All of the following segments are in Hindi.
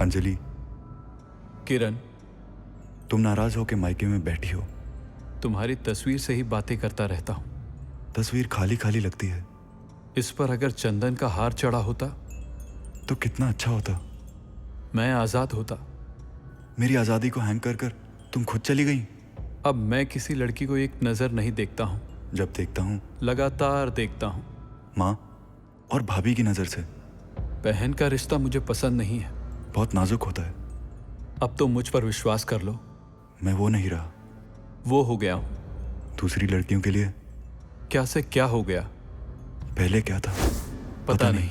अंजलि, किरण, तुम नाराज हो के मायके में बैठी हो। तुम्हारी तस्वीर से ही बातें करता रहता हूं। तस्वीर खाली खाली लगती है। इस पर अगर चंदन का हार चढ़ा होता तो कितना अच्छा होता। मैं आजाद होता। मेरी आजादी को हैंग कर कर तुम खुद चली गई। अब मैं किसी लड़की को एक नजर नहीं देखता हूं। जब देखता हूं लगातार देखता हूं। माँ और भाभी की नजर से। बहन का रिश्ता मुझे पसंद नहीं है। बहुत नाजुक होता है। अब तो मुझ पर विश्वास कर लो। मैं वो नहीं रहा। वो हो गया हूं। दूसरी लड़कियों के लिए क्या से क्या हो गया? पहले क्या था पता नहीं।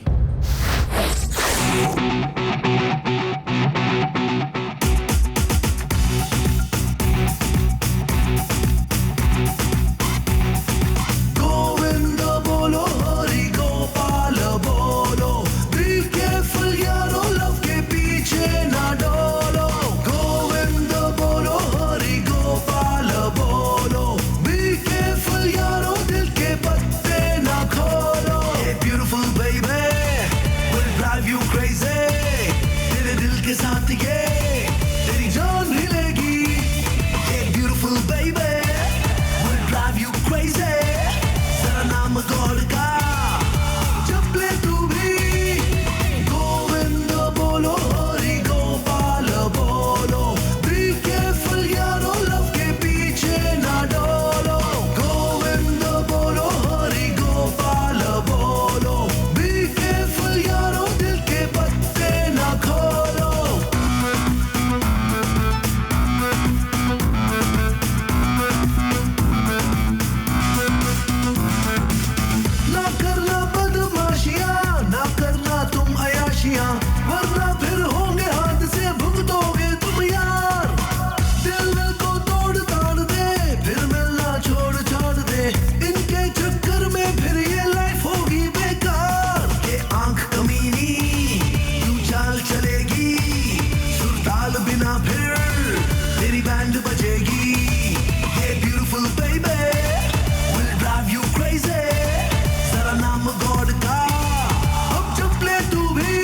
गोविंद बोलो, हरि गोपाल बोलो, बी केयरफुल यारो, लव के पीछे ना डोलो। गोविंद बोलो, हरि गोपाल बोलो, बी केयरफुल यारो, दिल के पत्ते ना खोलो। ये beautiful baby will drive you crazy, तेरे दिल के साथ ये तेरी जान हिलेगी। ये beautiful baby will drive you crazy, तेरा नाम गॉड का जप ले तू भी। गोविंद बोलो, हरि गोपाल बोलो, बी केयरफुल यारो, लव के पीछे ना डोलो। गोविंद बोलो, हरि गोपाल बोलो, बी केयरफुल यारो, दिल के पत्ते ना खोलो। ना करना बदमाशियां, ना करना तुम अयाशियां, वरना फिर होंगे हाथ से भुगतोगे तुम यार। दिल को तोड़ ताड़ दे, फिर मिलना छोड़ छाड़ दे, इनके चक्कर में फिर ये लाइफ होगी बेकार। ये आंख कमीनी तू चाल चलेगी, सुरताल बिना फिर तेरी बैंड बजेगी। ये beautiful baby will drive you crazy, जरा नाम गॉड का अब जप ले तू भी।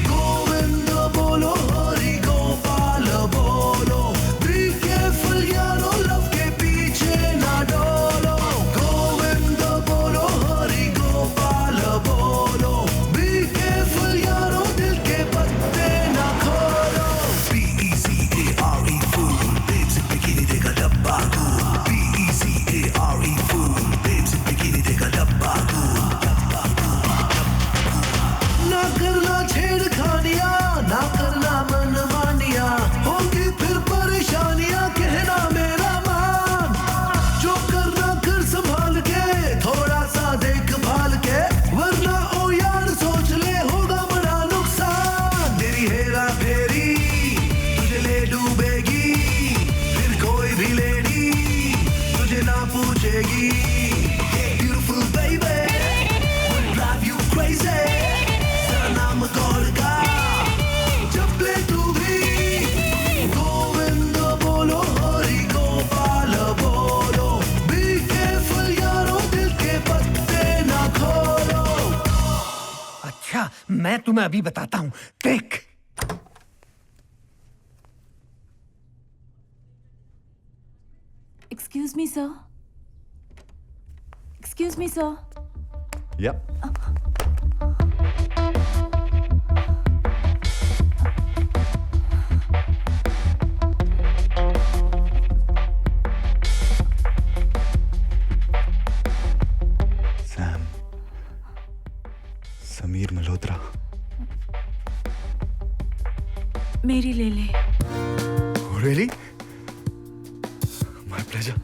गोविंद बोलो, हरि गोपाल बोलो, बी केयरफुल यारो, लव के पीछे ना डोलो। गोविंद बोलो, हरि गोपाल बोलो, बी केयरफुल यारो, दिल के पत्ते ना खोलो। B-E-C-A-R-E fool, babes in bikini देगा डब्बा cool। B-E-C-A-R-E fool, babes in bikini देगा डब्बा cool। ना करना छेड़खानियां, ना करना मनमानियां, होंगी फिर परेशानियां, कहना मेरा मान। जो करना कर संभाल के, थोड़ा सा देखभाल के, वरना ओ यार सोच ले होगा बड़ा नुकसान। तेरी हेरा फेरी तुझे ले डूबेगी, फिर कोई भी लेडी तुझे ना पूछेगी। ये beautiful baby will drive you crazy, तेरा नाम गॉड का जप ले तू भी। गोविंद बोलो, हरि गोपाल बोलो, बी केयरफुल यारो, दिल के पत्ते ना खोलो। अच्छा, मैं तुम्हें अभी बताता हूँ, देख। Excuse me, sir. Excuse me, sir. Yep. Sam, Sameer Malhotra. मेरी ले ले। Really? My pleasure.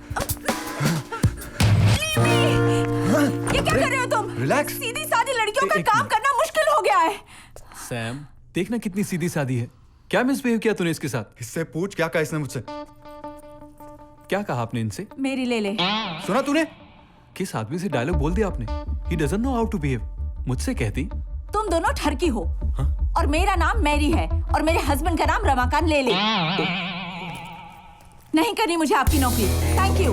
ये क्या कर रहे हो तुम? Relax. सीधी सादी लड़कियों का एक काम मिनट। करना मुश्किल हो गया है। सैम, देखना कितनी सीधी सादी है। क्या मिसबिहेव किया तूने इसके साथ? इससे पूछ क्या कहा इसने मुझसे। क्या कहा आपने इनसे? मेरी ले ले। सुना तूने? किस आदमी से डायलॉग बोल दिया आपने? He doesn't know how to behave. मुझसे कहती। तुम दोनों ठरकी हो। और मेरा नाम मैरी है और मेरे हस्बैंड का नाम रमाकांत ले ले। नहीं करनी मुझे आपकी नौकरी। Thank you.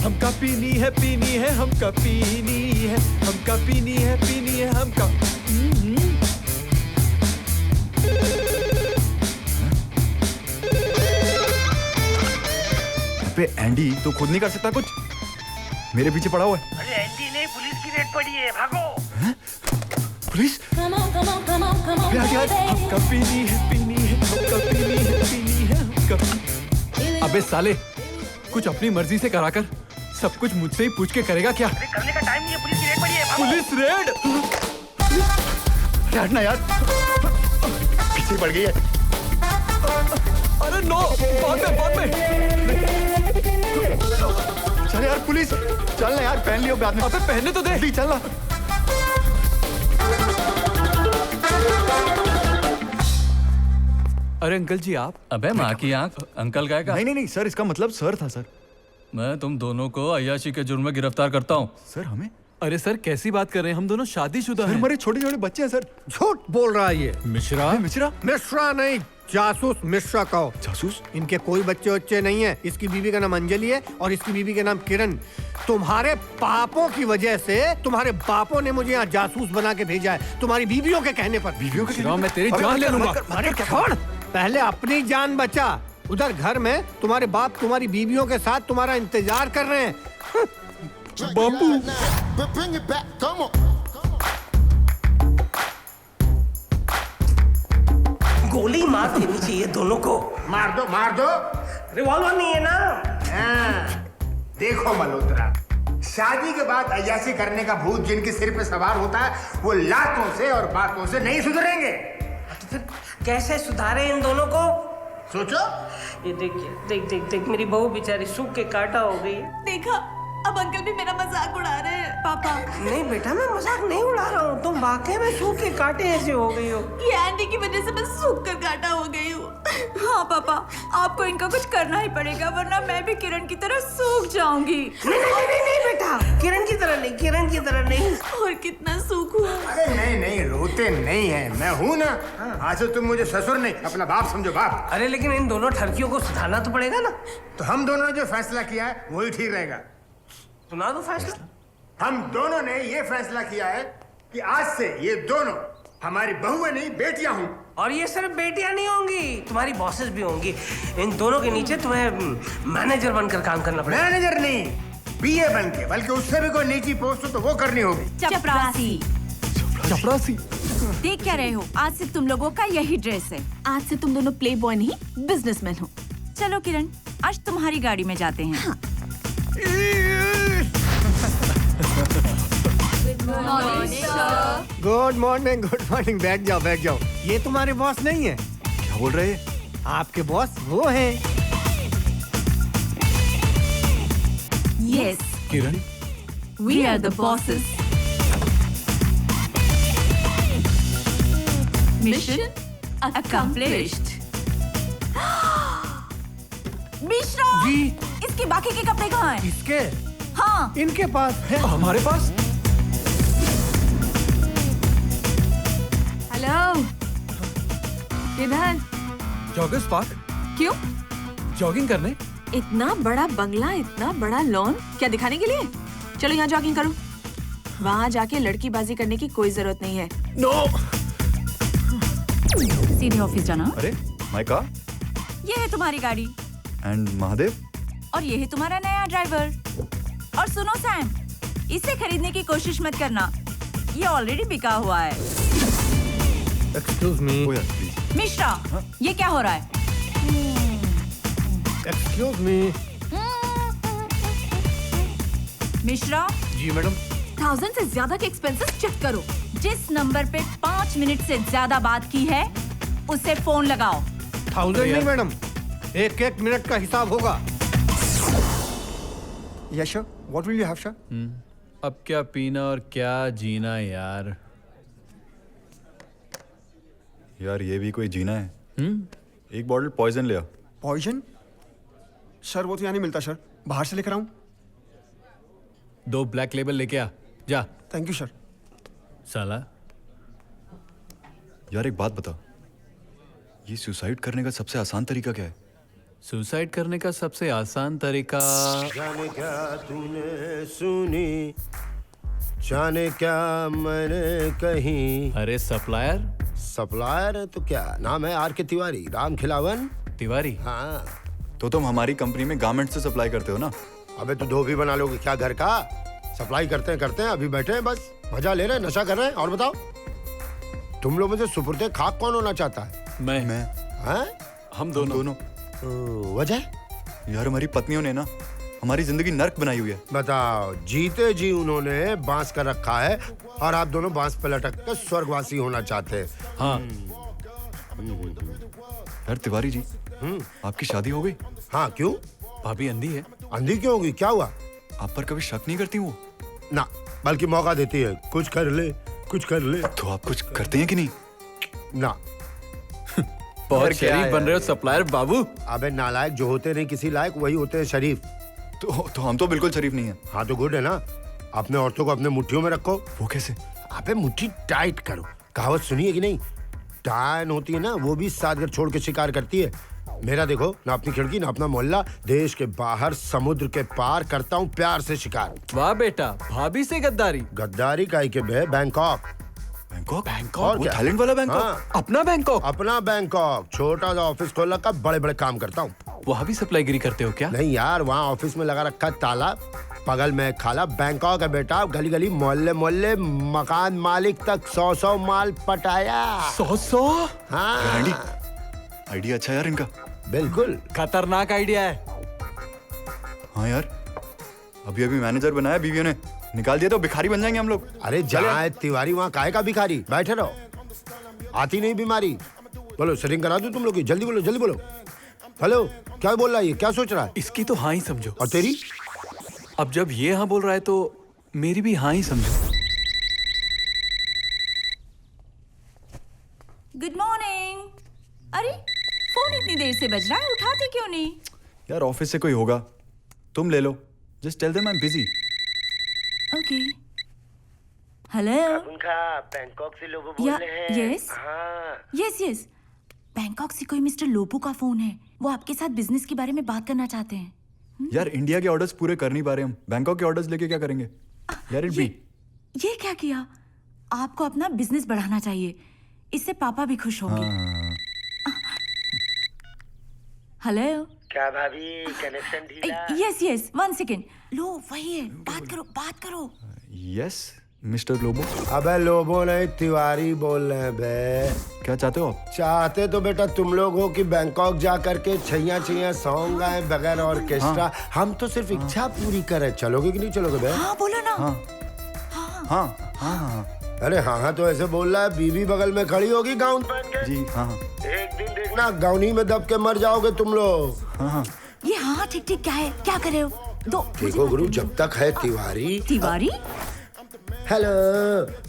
हमका पीनी है हमका पीनी है हमका पीनी है हमका। अबे एंडी तू खुद नहीं कर सकता कुछ? मेरे पीछे पड़ा हुआ है। अरे एंटी नहीं, पुलिस की रेड पड़ी है, भागो। पुलिस? अबे यार, हमका पीनी है हमका पीनी है हमका। अबे साले, कुछ अपनी मर्जी से कराकर सब कुछ मुझसे ही पूछ के करेगा क्या? अरे करने का टाइम नहीं है, पुलिस की रेड पड़ी है, भागो। Police red? यार ना यार, पीछे पड़ गई है। अरे नो, बाद में। चल यार पुलिस, चल ना यार, पहन लियो बाद में। अबे पहनने तो दे। जल्दी चल ना। अरे अंकल जी आप? अबे माँ की आंख, अंकल का का? नहीं सर, इसका मतलब सर था सर। मैं तुम दोनों को अय्याशी के जुर्म में गिरफ्तार करता हूँ। सर हमें? अरे सर कैसी बात कर रहे हैं, हम दोनों शादीशुदा सर हैं। हमारे छोटे छोटे बच्चे हैं सर। झूठ बोल रहा है ये। मिश्रा? मिश्रा? मिश्रा नहीं, जासूस मिश्रा कहो। जासूस? इनके कोई बच्चे बच्चे नहीं है। इसकी बीवी का नाम अंजलि है और इसकी बीवी का नाम किरण। तुम्हारे पापों की वजह से तुम्हारे बापों ने मुझे यहाँ जासूस बना के भेजा है, तुम्हारी बीवियों के कहने पर। बीवियों के मिश्रा, मैं तेरी जान ले लूंगा। अरे छोड़, पहले अपनी जान बचा। उधर घर में तुम्हारे बाप तुम्हारी बीवियों के साथ तुम्हारा इंतजार कर रहे हैं। बाबू Bring it back, come on. गोली मार देनी चाहिए दोनों को। मार दो। रिवॉल्वर नहीं है ना? हाँ, देखो मल्होत्रा, शादी के बाद अय्याशी करने का भूत जिनके सिर पे सवार होता है, वो लातों से और बातों से नहीं सुधरेंगे। तो फिर कैसे सुधारे इन दोनों को? सोचो। ये देखिए, देख मेरी बहू बेचारी सूख के काटा हो गई है। देखा, अब अंकल भी मेरा मजाक उड़ा रहे हैं। पापा, नहीं बेटा, मैं मजाक नहीं उड़ा रहा हूँ, तुम वाकई में सूख के काटे ऐसे हो गई हो। ये एंडी की वजह से मैं सूख कर काटा हो गई हूँ। हाँ पापा, आपको इनका कुछ करना ही पड़ेगा, वरना मैं भी किरण की तरह सूख जाऊंगी। नहीं बेटा, किरण की तरह नहीं। और कितना सूखूं। अरे नहीं, रोते नहीं है, मैं हूँ ना। आज से तुम मुझे ससुर नहीं, अपना बाप समझो, बाप। अरे लेकिन इन दोनों ठरकियों को सुधारना तो पड़ेगा ना। तो हम दोनों ने जो फैसला किया है वही ठीक रहेगा। सुना दो फैसला। हम दोनों ने ये फैसला किया है कि आज से ये दोनों हमारी बहुएं नहीं, बेटियां हों। और ये सिर्फ बेटियां नहीं होंगी, तुम्हारी बॉसेस भी होंगी। इन दोनों के नीचे तुम्हें मैनेजर बनकर काम करना पड़ेगा। मैनेजर नहीं, बीए बन के, बल्कि उससे भी कोई नीची पोस्ट हो तो वो करनी होगी। चपरासी। देख क्या रहे हो, आज से तुम लोगों का यही ड्रेस है। आज से तुम दोनों प्ले बॉय नहीं, बिजनेसमैन हो। चलो किरण, आज तुम्हारी गाड़ी में जाते हैं। हाँ। गुड मॉर्निंग, बैठ जाओ। ये तुम्हारे बॉस नहीं है। क्या बोल रहे हैं? आपके बॉस वो हैं। Yes, Kiran? we are the bosses. Mission accomplished. Mishra, जी। इसके बाकी के कपड़े कहाँ हैं? इसके? हाँ। इनके पास है। हमारे पास? हेलो, किधर? Joggers park? क्यों? जॉगिंग करने? इतना बड़ा बंगला, इतना बड़ा लॉन, क्या दिखाने के लिए? चलो यहाँ जॉगिंग करो। वहाँ जाके लड़कीबाजी करने की कोई जरूरत नहीं है। नो। सीधे ऑफिस जाना। अरे माय कार। ये है तुम्हारी गाड़ी एंड महादेव। और ये है तुम्हारा नया ड्राइवर। और सुनो सैम, इसे खरीदने की कोशिश मत करना, ये ऑलरेडी बिका हुआ है। एक्सक्यूज मी। ओ यार प्लीज। मिश्रा, ये क्या हो रहा है? Excuse me. Mishra, ji madam. 1000 से ज्यादा के एक्सपेंसेस चेक करो। जिस नंबर पे 5 मिनट से ज्यादा बात की है, उसे फोन लगाओ। 1000 नहीं मैडम, एक मिनट का हिसाब होगा। Yes, sir. What will you have, sir? अब क्या पीना और क्या जीना यार। यार ये भी कोई जीना है। एक बॉटल पॉइजन ले आ। Poison? सर वो तो यहाँ नहीं मिलता सर, बाहर से लेकर आऊँ? 2 ब्लैक लेबल लेके आ जा। Thank you sir. साला, यार एक बात बता, ये सुसाइड करने का सबसे आसान तरीका क्या है? सुसाइड करने का सबसे आसान तरीका। जाने क्या तूने सुनी, जाने क्या मैंने कही। अरे सप्लायर। सप्लायर है तो क्या नाम है? आर के तिवारी, राम खिलावन तिवारी। हाँ। तो तुम हमारी कंपनी में गारमेंट्स से सप्लाई करते हो ना? अबे तू धोबी बना लोगे क्या घर का? सप्लाई करते हैं अभी बैठे हैं, बस मजा ले रहे हैं, नशा कर रहे हैं। और बताओ तुम लोग मुझे सुपुर्दे खाक कौन होना चाहता है? मैं। हैं? हम दोनों। वजह? यार हमारी पत्नियों ने ना हमारी जिंदगी नर्क बनाई हुई है। बताओ, जीते जी उन्होंने बांस कर रखा है और आप दोनों बांस पे लटक कर स्वर्गवासी होना चाहते हैं। हाँ। यार तिवारी जी, आपकी शादी हो गई? हाँ, क्यों? भाभी अंधी है। अंधी क्यों होगी? क्या हुआ? आप पर कभी शक नहीं करती वो? ना, बल्कि मौका देती है, कुछ कर ले, कुछ कर ले। तो आप कुछ करते हैं कि नहीं? ना। बहुत शरीफ बन रहे हो सप्लायर बाबू। अबे नालायक, जो होते नहीं किसी लायक वही होते हैं शरीफ। तो हम तो बिल्कुल शरीफ नहीं है। हाँ तो गुड है ना। अपने औरतों को अपने मुट्ठियों में रखो। वो कैसे? अबे मुट्ठी टाइट करो। कहावत सुनी है कि नहीं? डायन होती है ना, वो भी साथ घर छोड़ के शिकार करती है। मेरा देखो, ना अपनी खिड़की ना अपना मोहल्ला, देश के बाहर समुद्र के पार करता हूँ प्यार से शिकार। वाह बेटा, भाभी से गद्दारी। गद्दारी काहे के बे? बैंकॉक। बैंकॉक? और वो क्या? थाईलैंड वाला बैंकॉक? हाँ। अपना बैंकॉक? अपना बैंकॉक। छोटा सा ऑफिस खोल रखा, बड़े बड़े काम करता हूँ। वहाँ भी सप्लाईगिरी करते हो क्या? नहीं यार, वहाँ ऑफिस में लगा रखा ताला, बगल में खाला। बैंकॉक है बेटा, गली गली मोहल्ले मोहल्ले, मकान मालिक तक 100 माल पटाया। 100? हाँ। आइडिया अच्छा यार इनका। बिल्कुल खतरनाक आइडिया है। हाँ यार, अभी मैनेजर बनाया बीवियों ने, निकाल दिया तो भिखारी बन जाएंगे हम लोग। अरे जहाँ तिवारी वहाँ काहे का भिखारी? बैठे रहो, आती नहीं बीमारी। बोलो सेटिंग करा दूं तुम लोग की? जल्दी बोलो, जल्दी बोलो। हेलो, क्या बोल रहा है ये? क्या सोच रहा है? इसकी तो हाँ ही समझो। और तेरी? अब जब ये हाँ बोल रहा है तो मेरी भी हाँ ही समझो। Good morning. अरे फोन इतनी देर से बज रहा है, उठाते क्यों नहीं? यार ऑफिस से कोई होगा, तुम ले लो। Just tell them I am busy. Okay. Hello. उनका बैंकॉक से लोगो बोल या रहे हैं। यस यस बैंकॉक से कोई मिस्टर लोबो का फोन है। वो आपके साथ बिजनेस के बारे में बात करना चाहते हैं। यार इंडिया के ऑर्डर्स पूरे कर नहीं पा रहे हम, बैंकॉक के ऑर्डर्स लेके क्या करेंगे? Let it be. ये क्या किया? आपको अपना बिजनेस बढ़ाना चाहिए, इससे पापा भी खुश होंगे। हेलो। क्या भाभी, कनेक्शन ढीला? Yes 1 second. लो वही है, बात करो। Yes mister Lobo. अबे लोबो नहीं, तिवारी बोल रहे हैं बे। क्या चाहते हो आप? चाहते तो बेटा तुम लोग हो कि बैंकॉक जा करके छैया सॉन्ग गाए बगैर ऑर्केस्ट्रा। हम तो सिर्फ इच्छा पूरी करें। चलोगे कि नहीं चलोगे बे? हाँ बोलो ना। हाँ। अरे हाँ तो ऐसे बोल रहा है, बीवी बगल में खड़ी होगी गाउन पहन के। जी हाँ। एक दिन देखना गाउनी में दब के मर जाओगे तुम लोग। हाँ। ये हाँ ठीक क्या है? क्या कर रहे हो? दो देखो गुरु, जब तक है तिवारी। हेलो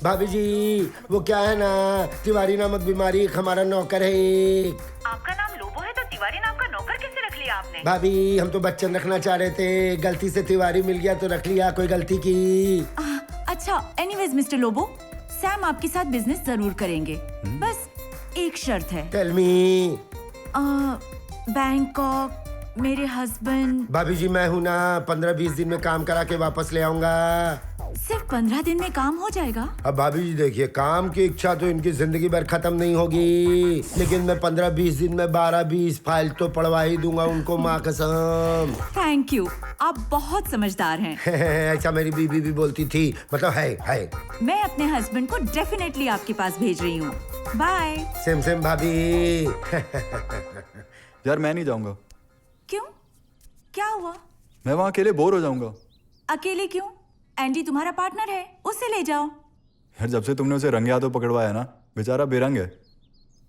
भाभी जी, वो क्या है ना, तिवारी नामक बीमारी हमारा नौकर है। आपका नाम लोबो है तो तिवारी नाम का नौकर कैसे रख लिया आपने? भाभी हम तो बच्चन रखना चाह रहे थे, गलती से तिवारी मिल गया तो रख लिया, कोई गलती की। अच्छा, एनीवेज मिस्टर लोबो, सैम आपके साथ बिजनेस जरूर करेंगे, बस एक शर्त है। Tell me. बैंकॉक, मेरे हस्बैंड। भाभी जी मैं हूँ ना, 15-20 दिन में काम करा के वापस ले आऊंगा। सिर्फ 15 दिन में काम हो जाएगा? अब भाभी जी देखिए, काम की इच्छा तो इनकी जिंदगी भर खत्म नहीं होगी, लेकिन मैं 15-20 दिन में 12-20 फाइल तो पढ़वा ही दूंगा उनको, माँ कसम। थैंक यू, आप बहुत समझदार हैं। ऐसा मेरी बीबी भी बोलती थी, मतलब है। मैं अपने हस्बैंड को डेफिनेटली आपके पास भेज रही हूँ। बाय। सेम भाभी। यार मैं नहीं जाऊंगा। क्यों? क्या हुआ? मैं वहाँ अकेले बोर हो जाऊंगा। अकेले क्यों? एंडी तुम्हारा पार्टनर है, उससे ले जाओ। यार जब से तुमने उसे रंगे हाथों पकड़वाया ना, बेचारा बेरंग है,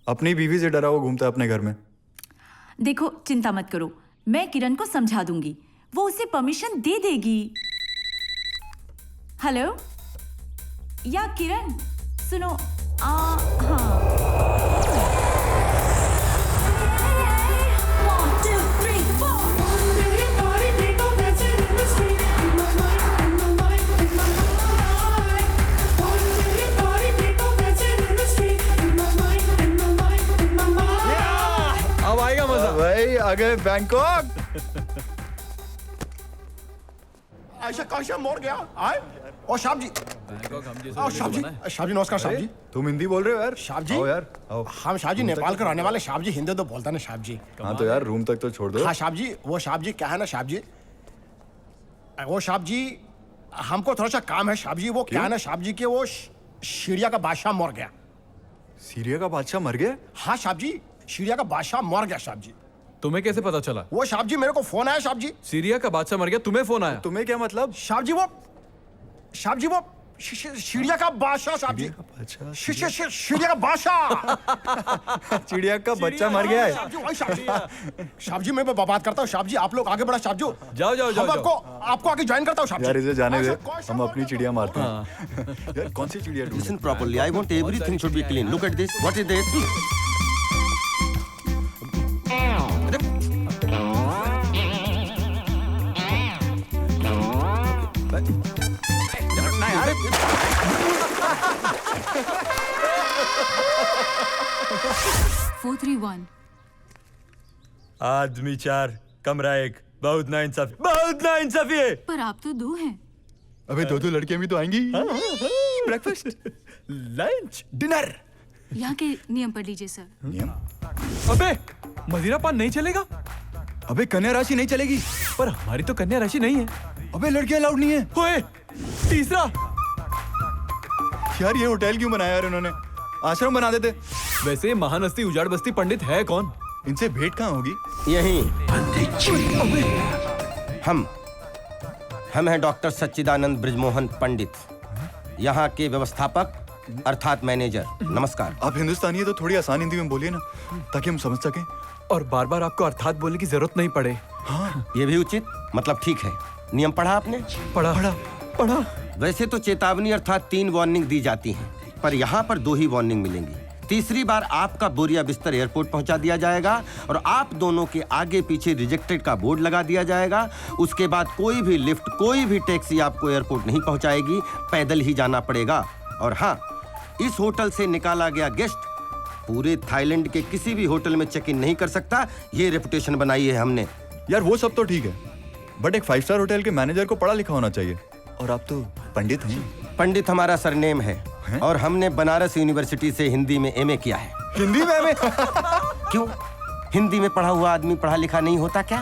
अपनी बीवी से डरा हुआ घूमता है अपने घर में। देखो चिंता मत करो, मैं किरण को समझा दूंगी, वो उसे परमिशन दे देगी। हेलो या किरण, सुनो। हाँ अब आएगा मजा। भाई आ गए। अबे बैंकॉक। आयशा काशा मोड़ गया आए ओ शाब जी आओ शाब जी नमस्कार शाब जी तुम हिंदी बोल रहे हो यार? शाब जी आओ यार आओ। हम शाब जी नेपाल के रहने वाले शाब जी हिंदी तो बोलता ना शाब जी हाँ तो यार रूम तक तो छोड़ दो। हाँ शाब जी वो शाब जी क्या है ना शाब जी वो शाब जी हमको थोड़ा सा काम है शाब जी वो क्या है ना शाब जी के वो सीरिया का बादशाह मर गया। सीरिया का बादशाह मर गया? हाँ शाब जी सीरिया का बादशाह मर गया शाब जी। तुम्हें कैसे पता चला? वो शाब जी मेरे को फोन आया शाब जी। सीरिया का बादशाह मर गया, तुम्हें फोन आया? तुम्हें क्या मतलब? शाब जी वो सीरिया का बादशाह शाब जी। सीरिया का बादशाह। चिड़िया का बच्चा मर गया है। शाब जी मैं बात करता हूँ शाब जी आप लोग आगे बढ़ा शाब जी। जाओ जाओ जाओ आपको आगे ज्वाइन करता हूँ शाब जी। यार इसे जाने दे, हम अपनी चिड़िया मारते हैं। यार कौन सी चिड़िया? Listen properly. I want everything should be clean. Look at this. What is this? आदमी 4 कमरा 1 बहुत नाइंसाफी है। पर आप तो 2 हैं। अबे 2 लड़कियां भी तो आएंगी। Breakfast, lunch, dinner. यहाँ के नियम पढ़ लीजिए सर। नियम? अबे मदिरा पान नहीं चलेगा? अबे कन्या राशि नहीं चलेगी। पर हमारी तो कन्या राशि नहीं है। अबे लड़कियां अलाउड नहीं है। ओए तीसरा। यार ये होटल क्यों बनाया यार इन्होंने? आश्रम बना देते। वैसे महान हस्ती उजाड़ बस्ती पंडित है कौन? इनसे भेंट कहाँ होगी? यही हम हैं डॉक्टर सच्चिदानंद ब्रिजमोहन पंडित, यहाँ के व्यवस्थापक अर्थात मैनेजर। नमस्कार। आप हिंदुस्तानी है तो थोड़ी आसान हिंदी में बोलिए ना ताकि हम समझ सकें और बार बार आपको अर्थात बोलने की जरूरत नहीं पड़े। हाँ ये भी उचित, मतलब ठीक है। नियम पढ़ा आपने? पढ़ा। वैसे तो चेतावनी अर्थात 3 वार्निंग दी जाती हैं, पर यहाँ पर 2 ही वार्निंग मिलेंगी। तीसरी बार आपका बोरिया बिस्तर एयरपोर्ट पहुंचा दिया जाएगा और आप दोनों के आगे पीछे रिजेक्टेड का बोर्ड लगा दिया जाएगा। उसके बाद कोई भी लिफ्ट, कोई भी टैक्सी आपको एयरपोर्ट नहीं पहुंचाएगी, पैदल ही जाना पड़ेगा। और हाँ, इस होटल से निकाला गया गेस्ट पूरे थाईलैंड के किसी भी होटल में चेक इन नहीं कर सकता। ये रेपुटेशन बनाई है हमने। यार वो सब तो ठीक है, बट एक 5 स्टार होटल के मैनेजर को पढ़ा लिखा होना चाहिए और आप तो पंडित हैं। पंडित हमारा सरनेम है और हमने बनारस यूनिवर्सिटी से हिंदी में एमए किया है। हिंदी में एमए? क्यों? हिंदी में पढ़ा हुआ आदमी पढ़ा लिखा नहीं होता क्या?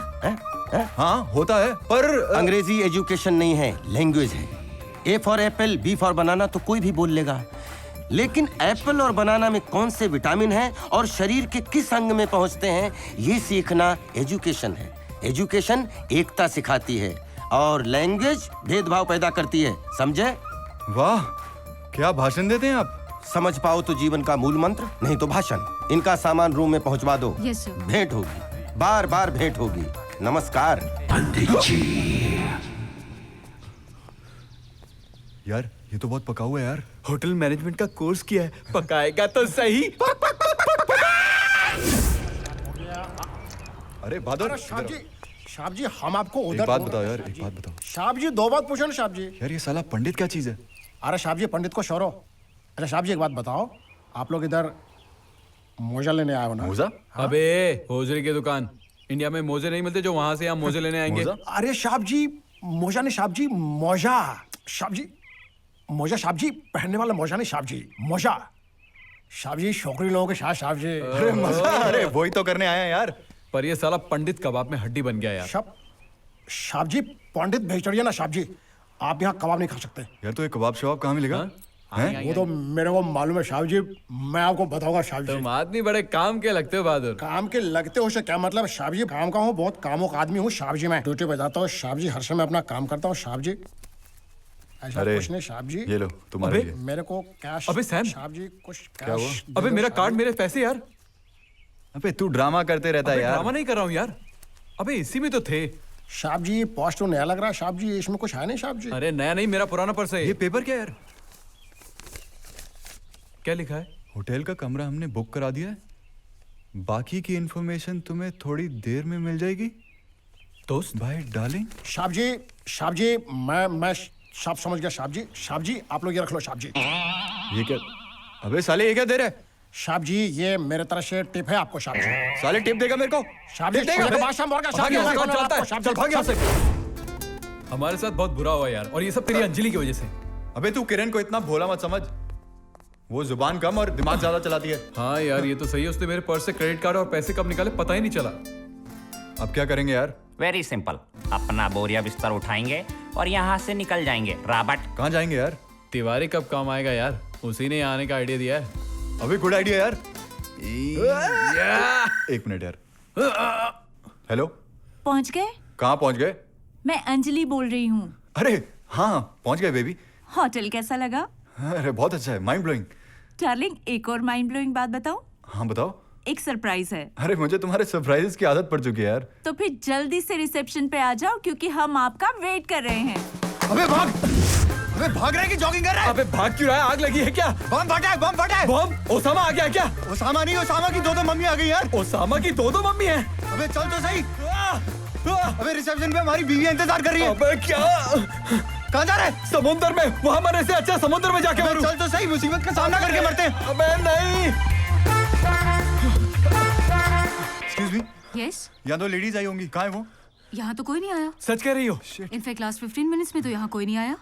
हाँ होता है, पर अंग्रेजी एजुकेशन नहीं है, लैंग्वेज है। A for apple, B for banana तो कोई भी बोल लेगा, लेकिन एप्पल और बनाना में कौन से विटामिन हैं और शरीर के किस अंग में पहुंचते हैं, ये सीखना एजुकेशन है। एजुकेशन एकता सिखाती है और लैंग्वेज भेदभाव पैदा करती है, समझे? वाह, क्या भाषण देते हैं आप। समझ पाओ तो जीवन का मूल मंत्र, नहीं तो भाषण। इनका सामान रूम में पहुंचवा दो। Yes sir. भेंट होगी, बार बार भेंट होगी। नमस्कार। यार ये तो बहुत पका हुआ है यार। होटल मैनेजमेंट का कोर्स किया है, पकाएगा तो सही। अरे बहादुर, शाब जी हम आपको उधर एक बात बताओ यार, एक बात बताओ। शाब जी 2 बात पूछो ना शाब जी। यार ये साला पंडित क्या चीज है? अरे शाब जी पंडित को शोरो। अच्छा शाब जी एक बात बताओ, आप लोग इधर मोजा लेने आए हो ना? मोजा? अबे होजरी की दुकान। इंडिया में मोजे नहीं मिलते जो वहां से हम मोजे लेने आएंगे। अरे शाब जी मोजा नहीं शाब जी, मोजा। शाब जी मोजा, शाब जी पहनने वाला मोजा नहीं शाब जी, मोजा। शाब जी छोकरी लोगों के साथ शाब जी। अरे मजा, अरे वही तो करने आया यार। पर ये साला पंडित कबाब में हड्डी बन गया यार। शाब जी पंडित भेजिए ना शाब जी, आप यहाँ कबाब नहीं खा सकते। यार तो ये कबाब शबाब कहाँ मिलेगा? वो तो मेरे को मालूम है शाब जी, मैं आपको बताऊंगा शाब जी। तुम आदमी बड़े काम के लगते हो बहादुर। काम के लगते हो से क्या मतलब शाब जी? काम का हूँ, बहुत कामों का आदमी हूँ शाब जी। मैं ड्यूटी पे जाता हूँ शाब जी, हर समय अपना काम करता हूँ शाब जी। ऐसा कुछ नहीं शाब जी। ये लो तुम्हारे लिए। मेरे को कैश। अबे सैम, शाब जी कुछ क्या हुआ? कैश। अबे मेरा कार्ड, मेरे पैसे यार। अबे तू ड्रामा करते रहता है यार। ड्रामा नहीं कर रहा हूँ यार। अबे इसी में तो थे। शाब जी पोस्ट तो नया लग रहा है शाब जी, इसमें कुछ है नहीं शाब जी। अरे नया नहीं, मेरा पुराना पर्स है। ये पेपर क्या यार? क्या लिखा है? होटल का कमरा हमने बुक करा दिया है, बाकी की इंफॉर्मेशन तुम्हें थोड़ी देर में मिल जाएगी दोस्त भाई डार्लिंग। शाब जी मैं सब समझ गया शाब जी। शाब जी आप लोग ये रख लो शाब जी। ये क्या? अबे साले ये क्या दे रहा है? साहब जी ये मेरे तरफ से टिप है आपको साहब जी। साले टिप देगा मेरे को? साहब जी देगा? बादशाह मोड़ का साहब भाग जी, यहाँ से, कौन चलता है? साहब चल जी, भाग यहाँ साहब से। हमारे साथ बहुत बुरा हुआ यार, और ये सब तेरी अंजलि की वजह से। अबे तू किरण को इतना भोला मत समझ, वो जुबान कम और दिमाग ज्यादा चलाती है। हाँ यार ये तो सही है, उसने मेरे पर्स से क्रेडिट कार्ड और पैसे कब निकाले पता ही नहीं चला। अब क्या करेंगे यार? वेरी सिंपल, अपना बोरिया बिस्तर उठाएंगे और यहाँ से निकल जाएंगे। रॉबर्ट कहाँ जाएंगे यार? तिवारी कब काम आएगा यार, उसी ने आने का आइडिया दिया है। अभी गुड आइडिया यार। एक मिनट यार। हेलो, पहुंच गए? कहाँ पहुंच गए? मैं अंजलि बोल रही हूँ। अरे हाँ पहुंच गए बेबी। होटल कैसा लगा? अरे बहुत अच्छा है, माइंड ब्लोइंग। डार्लिंग एक और माइंड ब्लोइंग बात बताऊं? हाँ बताओ। एक सरप्राइज है। अरे मुझे तुम्हारे सरप्राइजेस की आदत पड़ चुकी है यार। तो फिर जल्दी से रिसेप्शन पे आ जाओ क्योंकि हम आपका वेट कर रहे हैं। अबे भाग! अबे भाग रहा है कि जॉगिंग कर रहा है? अबे भाग क्यों रहा है? आग लगी है क्या? बम फटा है, बम फटा है। बम? ओसामा आ गया क्या? ओसामा नहीं, ओसामा की दो मम्मी आ गई यार। ओसामा की दो मम्मी है? अबे चल तो सही। अबे रिसेप्शन पे हमारी बीवी इंतजार कर रही है। अबे क्या? कहाँ जा रहा है? समुद्र में। वहाँ मरने से अच्छा समुद्र में जाके मरूं। चल तो सही, मुसीबत का सामना करके मरते हैं। अबे नहीं। एक्सक्यूज मी, यस, यहाँ दो लेडीज आई होंगी, कहाँ है वो? यहाँ तो कोई नहीं आया। सच कह रही हो? इनफैक्ट लास्ट 15 मिनट्स में तो यहाँ कोई नहीं आया।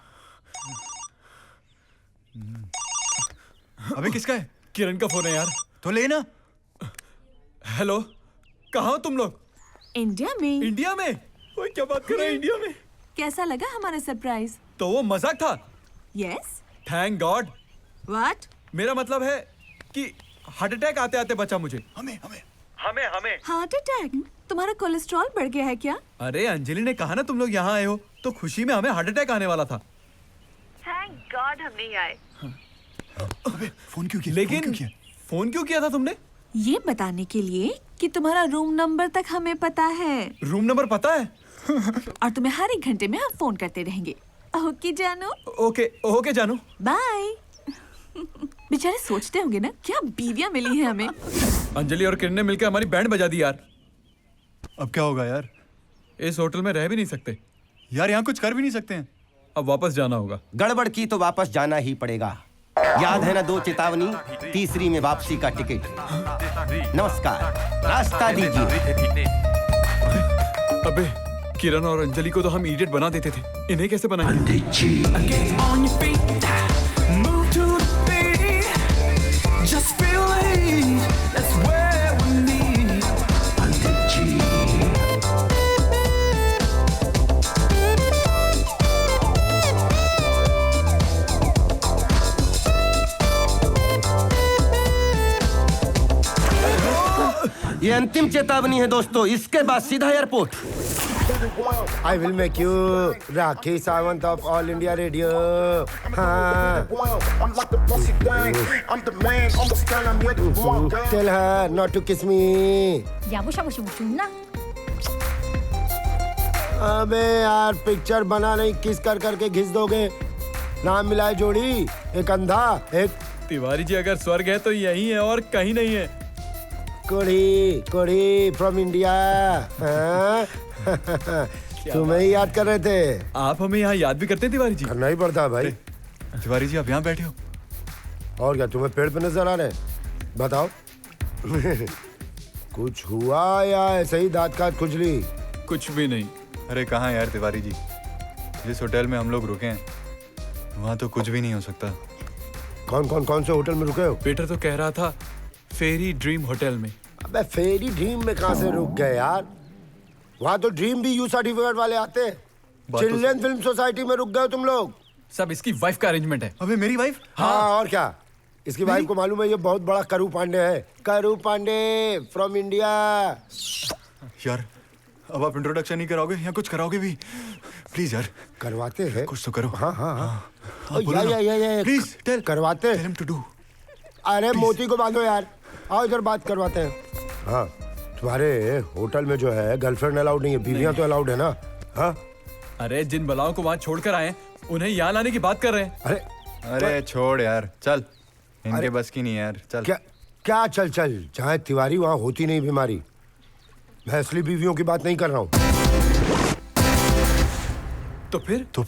अबे किसका है? किरण का फोन है यार। तो लेना। हेलो, कहाँ हो तुम लोग? इंडिया में। इंडिया में? ओए क्या बात कर रहे हैं इंडिया में? कैसा लगा हमारा सरप्राइज? तो वो मजाक था? यस। Thank God. व्हाट? मेरा मतलब है कि हार्ट अटैक आते आते बचा मुझे। हमें हार्ट अटैक? तुम्हारा कोलेस्ट्रॉल बढ़ गया है क्या? अरे अंजलि ने कहा ना तुम लोग यहाँ आए हो, तो खुशी में हमें हार्ट अटैक आने वाला था। थैंक गॉड हम नहीं आए। अबे फोन क्यों किया? लेकिन फोन क्यों किया था तुमने? ये बताने के लिए कि तुम्हारा रूम नंबर तक हमें पता है। रूम नंबर पता है? और तुम्हें हर एक घंटे में हम फोन करते रहेंगे। ओके जानू। ओके जानू। बाय। बेचारे सोचते होंगे ना क्या बीवियां मिली हैं हमें। अंजलि और किरण ने मिलकर हमारी बैंड बजा दी यार। अब क्या होगा यार? इस होटल में रह भी नहीं सकते यार, यहाँ कुछ कर भी नहीं सकते हैं। अब वापस जाना होगा। गड़बड़ की तो वापस जाना ही पड़ेगा। याद है ना 2 चेतावनी, तीसरी में वापसी का टिकट। नमस्कार, रास्ता दीजिए। अबे किरण और अंजलि को तो हम इडियट बना देते थे, इन्हें कैसे बनाएंगे? ये अंतिम चेतावनी है दोस्तों, इसके बाद सीधा airport. I will make you Rakhi Sawant of All India Radio. हाँ. Tell her not to kiss me. अबे यार पिक्चर बना नहीं, किस कर करके घिस दोगे। नाम मिलाए जोड़ी, एक अंधा एक। तिवारी जी अगर स्वर्ग है तो यही है और कहीं नहीं है। कोड़ी फ्रॉम इंडिया। तुम्हें ही याद कर रहे थे। आप हमें यहाँ याद भी करते हैं तिवारी जी? करना ही पड़ता है भाई। तिवारी जी आप यहाँ बैठे हो और क्या तुम्हें पेड़ पे नजर आ रहे हैं? बताओ। कुछ हुआ या ऐसे ही दांत का खुजली? कुछ भी नहीं। अरे कहाँ यार तिवारी जी, जिस होटल में हम लोग रुके हैं वहाँ तो कुछ भी नहीं हो सकता। कौन से होटल में रुके हो? पीटर तो कह रहा था फेरी ड्रीम होटल में। अबे फेरी ड्रीम में कहाँ से रुक गए यार? वहाँ तो ड्रीम भी यू सर्टिफिकेट वाले आते हैं। चिल्ड्रन फिल्म सोसाइटी में रुक गए तुम लोग। सब इसकी वाइफ का अरेंजमेंट है। अबे मेरी वाइफ? हाँ और क्या, इसकी वाइफ को मालूम है ये बहुत बड़ा करू पांडे है। करू पांडे फ्रॉम इंडिया। यार अब आप इंट्रोडक्शन नहीं कराओगे या कुछ कराओगे भी? प्लीज यार करवाते हैं कुछ तो करो। हाँ। प्लीज टेल करवाते हिम टू डू। अरे मोती को बांधो यार, आओ इधर बात करवाते हैं। हाँ तुम्हारे होटल में जो है गर्लफ्रेंड अलाउड नहीं है, बीवियां तो अलाउड है ना? हाँ अरे जिन बलाओं को वहाँ छोड़कर आए उन्हें यहाँ लाने की बात कर रहे हैं। अरे छोड़ यार, चल इनके बस की नहीं है यार। चल क्या चल चाहे तिवारी वहाँ होती नहीं बीमारी। मैं असली बीवियों की बात नहीं कर रहा हूँ। तो फिर तो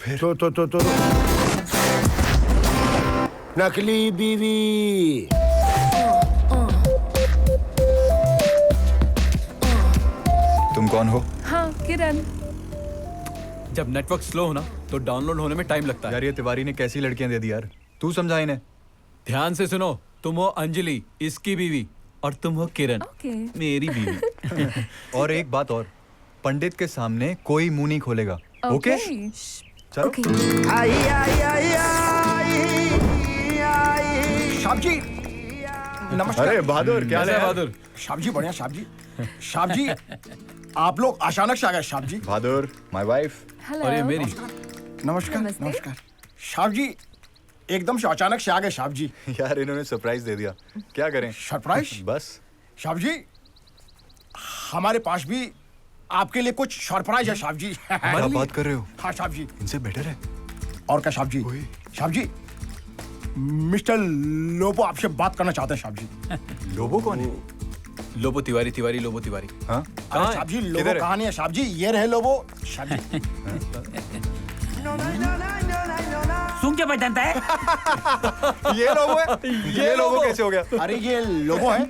नकली बीवी। कौन हो? हाँ किरण। जब नेटवर्क स्लो हो ना तो डाउनलोड होने में टाइम लगता है। यार ये तिवारी ने कैसी लड़कियां दे दी यार, तू समझा इन्हें। ध्यान से सुनो, तुम हो अंजलि इसकी बीवी और तुम हो किरण मेरी बीवी। और एक बात और, पंडित के सामने कोई मुंह नहीं खोलेगा। ओके? चलो। साहब जी नमस्कार। अरे बहादुर, क्या हाल है बहादुर? साहब जी बढ़िया साहब जी। साहब जी आप लोग अचानक से आ गए साहब जी। बहादुर, माय वाइफ। और ये मेरी। नमस्कार नमस्कार। साहब जी एकदम से अचानक से आ गए साहब जी। यार इन्होंने सरप्राइज दे दिया, क्या करें? सरप्राइज? बस। साहब जी हमारे पास भी आपके लिए कुछ सरप्राइज है साहब जी। क्या बात कर रहे हो? हाँ साहब जी। इनसे बेटर है। और क्या साहब जी? साहब जी मिस्टर लोबो आपसे बात करना चाहते हैं साहब जी। लोबो कौन है? लोबो तिवारी, तिवारी लोबो तिवारी। हाँ? अरे साहब जी लोबो कहाँ नहीं है साहब जी, ये रहे लोबो साहब जी। सुन के पहचानता है? ये लोबो है? ये लोबो कैसे हो गया? अरे ये लोबो है।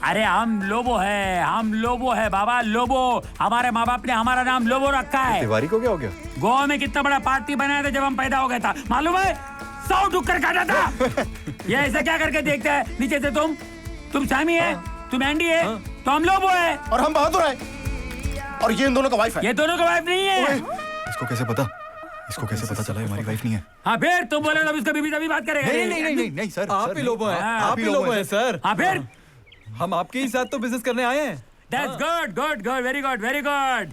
अरे हम लोबो है बाबा, लोबो। हमारे माँ बाप ने हमारा नाम लोबो रखा है। तिवारी को क्या हो गया? गोवा में कितना बड़ा पार्टी बनाया था जब हम पैदा हो गया था, मालूम है? 100 ठुक्कर काटा था। ये ऐसा क्या करके देखते हैं नीचे से? तुम सामी है, तुम एंडी है, तो हम लोबो है। और हम बहादुर है। और ये इन दोनों का वाइफ है। ये दोनों का वाइफ नहीं है। इसको कैसे पता? इसको कैसे पता चला हमारी वाइफ नहीं है? हाँ फिर तुम बोले तब इसका बीबी तभी बात करेगा। नहीं सर, आप ही लोबो हैं, आप ही लोबो हैं सर। हाँ फिर हम आपके ही साथ तो बिजनेस करने आए हैं। That's good, good, good, very good, very good.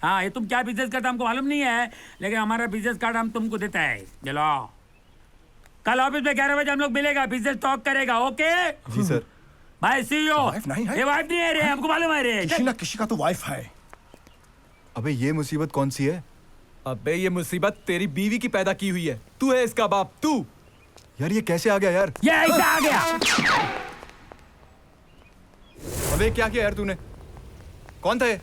हाँ ये तुम क्या बिजनेस करते हमको मालूम नहीं है, लेकिन हमारा बिजनेस कार्ड हम तुमको देता है। चलो कल ऑफिस में 11 बजे हम लोग मिलेगा, बिजनेस टॉक करेगा। ओके जी सर। भाई सीईओ। वाइफ नहीं है? ये वाइफ नहीं है रे, हमको मालूम है रे। किसी ना किसी का तो वाइफ है। अबे ये मुसीबत कौन सी है? अबे ये मुसीबत तेरी बीवी की पैदा की हुई है। तू है इसका बाप, तू। यार ये कैसे आ गया यार? ये ऐसा आ गया। अबे क्या किया यार तूने? कौन था ये?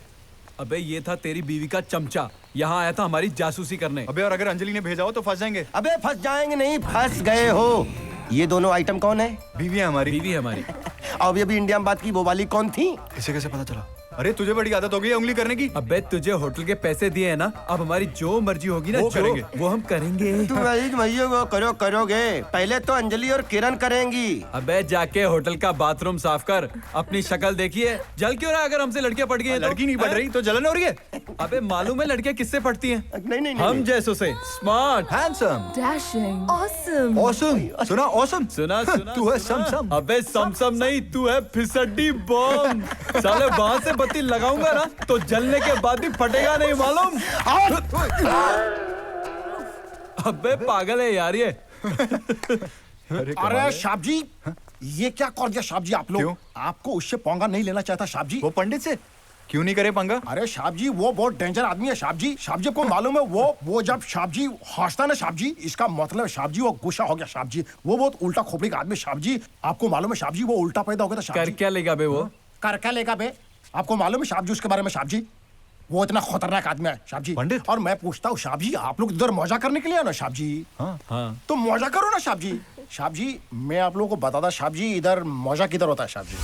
अबे ये था तेरी बीवी का चमचा, यहाँ आया था हमारी जासूसी करने। अबे और अगर अंजलि ने भेजा हो तो फंस जाएंगे। अबे फंस जाएंगे नहीं, फंस गए हो। ये दोनों आइटम कौन है? बीवी है हमारी। बीवी है हमारी। अब अभी इंडिया में बात की वो वाली कौन थी? इसे कैसे पता चला? अरे तुझे बड़ी आदत हो गई है उंगली करने की। अबे तुझे होटल के पैसे दिए हैं ना, अब हमारी जो मर्जी होगी ना, वो करेंगे। वो हम करेंगे। तुम वो करोगे, पहले तो अंजलि और किरण करेंगी। अबे जाके होटल का बाथरूम साफ कर, अपनी शक्ल देखिए, जल क्यों रहा है? अगर हमसे लड़कियां पट गई हैं तो? लड़की नहीं पट रही तो जलन हो रही है। अबे मालूम है लड़कियां किससे पटती हैं? नहीं हम जैसों से। Smart, handsome, dashing, awesome. Awesome. सुना ऑसम? सुना तू है समसम। अबे समसम नहीं, तू है फिसड्डी बम। साले वहां से बत्ती लगाऊंगा ना तो जलने के बाद भी फटेगा नहीं, मालूम? अबे पागल है यार ये। अरे साहब जी ये क्या कर दिया साहब जी आप लोग? आपको उससे पंगा नहीं लेना चाहता साहब जी। वो पंडित से क्यों नहीं करे पंगा? अरे साहब जी वो बहुत डेंजर आदमी है साहब जी। साहब जी को मालूम है वो जब साहब जी हंसता ना साहब जी, इसका मतलब साहब जी वो गुस्सा हो गया साहब जी। वो बहुत उल्टा खोपड़ी का आदमी साहब जी। आपको मालूम है साहब जी वो उल्टा पैदा हो गया था साहब जी। कर क्या लेगा बे वो? कर क्या लेगा बे? आपको मालूम है साहब जी उसके बारे में साहब जी? वो इतना खतरनाक आदमी है साहब जी। पंडित? और मैं पूछता हूँ साहब जी आप लोग इधर मजा करने के लिए ना साहब जी? हाँ। तो मजा करो ना साहब जी। साहब जी मैं आप लोगों को बताता साहब जी इधर मजा किधर होता है साहब जी।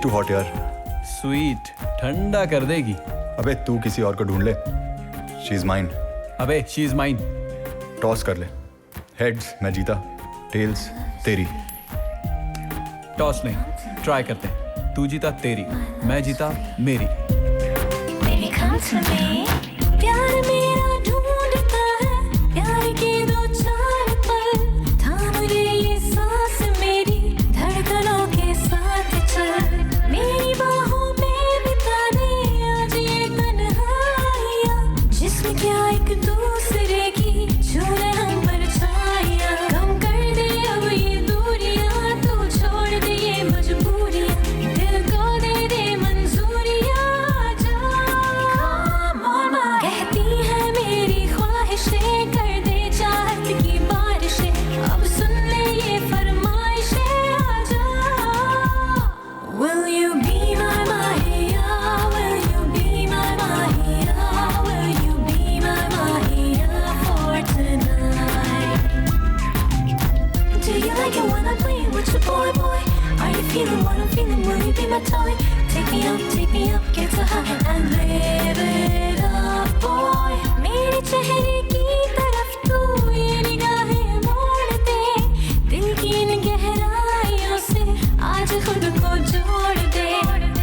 टू हॉट यार। स्वीट ठंडा कर देगी। अबे तू किसी और को ढूंढ ले। She is mine. अबे शी इज माइन। टॉस कर ले। हेड्स मैं जीता, टेल्स तेरी। टॉस नहीं, ट्राई करते हैं। तू जीता तेरी, मैं जीता मेरी। Baby, come to me. प्यार मेरा ढूंढता है, प्यार के दो चार पल, थाम ले ये सांस मेरी, धड़कनों के साथ चल, मेरी बाहों में बिता दे आज ये तन्हाइयाँ, जिस्म क्या एक दूसरे की झूले हम परछाइयाँ, कम कर दे अब ये दूरियाँ, तू छोड़ दे ये मजबूरियाँ, दिल को दे दे मंजूरियाँ, आजा। कहती है मेरी ख्वाहिशें, कर दे चाहत की बारिशें, अब सुन ले ये फरमाइशें, आजा। Will you be my Mahiya? Will you be my Mahiya? Will you be my Mahiya for tonight? Do you like it when I play it with your boy, boy? Are you feeling what I'm feeling? Will you be my toy? Take me up, get so high and live it up, boy. मेरे चेहरे की तरफ तू ये निगाहें मोड़ दे, दिल की इन गहराइयों से आज खुद को जोड़ दे,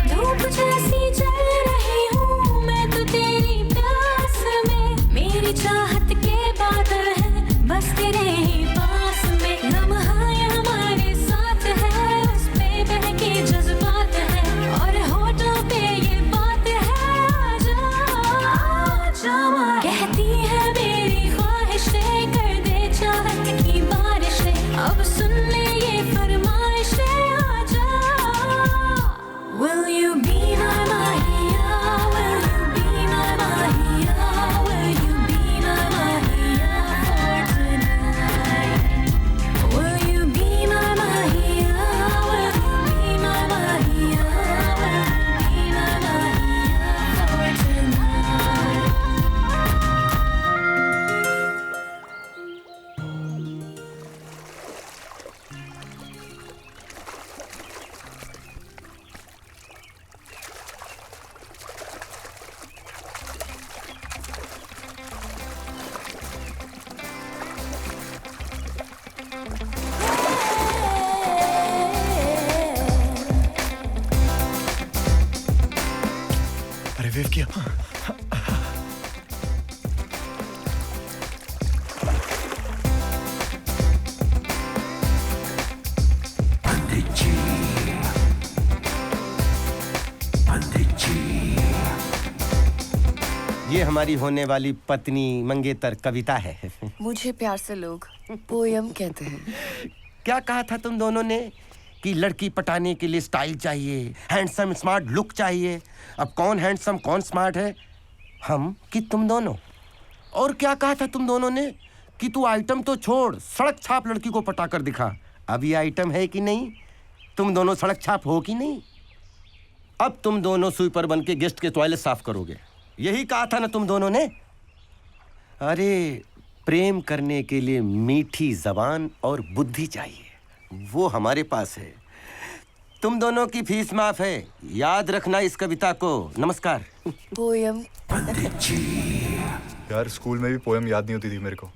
धूप जैसी जल रही हूँ मैं तो तेरी प्यास में, मेरी चाहत के बादल हैं बस तेरे ही पास में, लम्हा ये हमारे साथ है, उस पे बहके जज्बात है, और होठों पे ये बात है, आजा आजा माँ। कहती है मेरी ख्वाहिशें, कर दे चाहत की बारिशें, अब सुन ले ये फरमाइशें, आजा। Will you be my Mahiya? Will you be my Mahiya? Will you be my Mahiya for tonight? Will you be my Mahiya? Will you be my Mahiya? Will you be my Mahiya for tonight? अरे वेव किया। ये हमारी होने वाली पत्नी मंगेतर कविता है। मुझे प्यार से लोग पोयम कहते हैं। क्या कहा था तुम दोनों ने कि लड़की पटाने के लिए स्टाइल चाहिए, हैंडसम स्मार्ट लुक चाहिए। अब कौन हैंडसम कौन स्मार्ट है, हम कि तुम दोनों? और क्या कहा था तुम दोनों ने कि तू आइटम तो छोड़, सड़क छाप लड़की को पटा कर दिखा। अब ये आइटम है कि नहीं? तुम दोनों सड़क छाप हो कि नहीं? अब तुम दोनों स्वीपर बन के गेस्ट के टॉयलेट साफ करोगे, यही कहा था ना तुम दोनों ने? अरे प्रेम करने के लिए मीठी जबान और बुद्धि चाहिए, वो हमारे पास है। तुम दोनों की फीस माफ है, याद रखना इस कविता को। नमस्कार। पोयम यार स्कूल में भी पोयम याद नहीं होती थी मेरे को।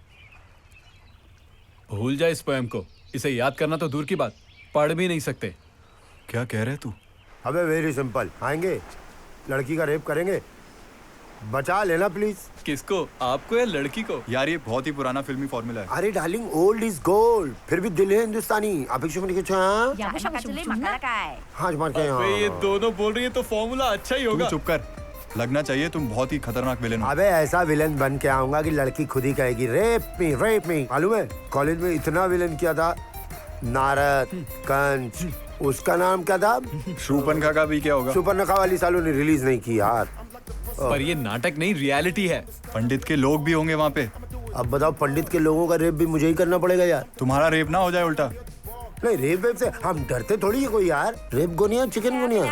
भूल जाए इस पोयम को, इसे याद करना तो दूर की बात, पढ़ भी नहीं सकते। क्या कह रहे तू? अबे वेरी सिंपल, आएंगे लड़की का रेप करेंगे, बचा लेना प्लीज। किसको, आपको या लड़की को? यार ये बहुत ही पुराना फिल्मी फॉर्मूला है। अरे डार्लिंग, ओल्ड इज गोल्ड, फिर भी दिल है हिंदुस्तानी। अपेक्षा में लिखे हाँ अबे ये दोनों बोल रही है तो फॉर्मूला अच्छा ही होगा। चुप कर, लगना चाहिए तुम बहुत ही खतरनाक विलेन हो। अबे ऐसा विलेन बन के आऊंगा कि लड़की खुद ही कहेगी रेप मी। मालूम है कॉलेज में इतना विलेन किया था, नारद, कंस, उसका नाम क्या था? शूर्पणखा का भी क्या होगा? शूर्पणखा वाली सालों ने रिलीज नहीं की यार। पर ये नाटक नहीं, रियलिटी है। पंडित के लोग भी होंगे वहाँ पे। अब बताओ, पंडित के लोगों का रेप भी मुझे ही करना पड़ेगा यार? तुम्हारा रेप ना हो जाए उल्टा। नहीं, रेप वेप से हम डरते थोड़ी है कोई यार। रेप गोनिया चिकन गोनिया।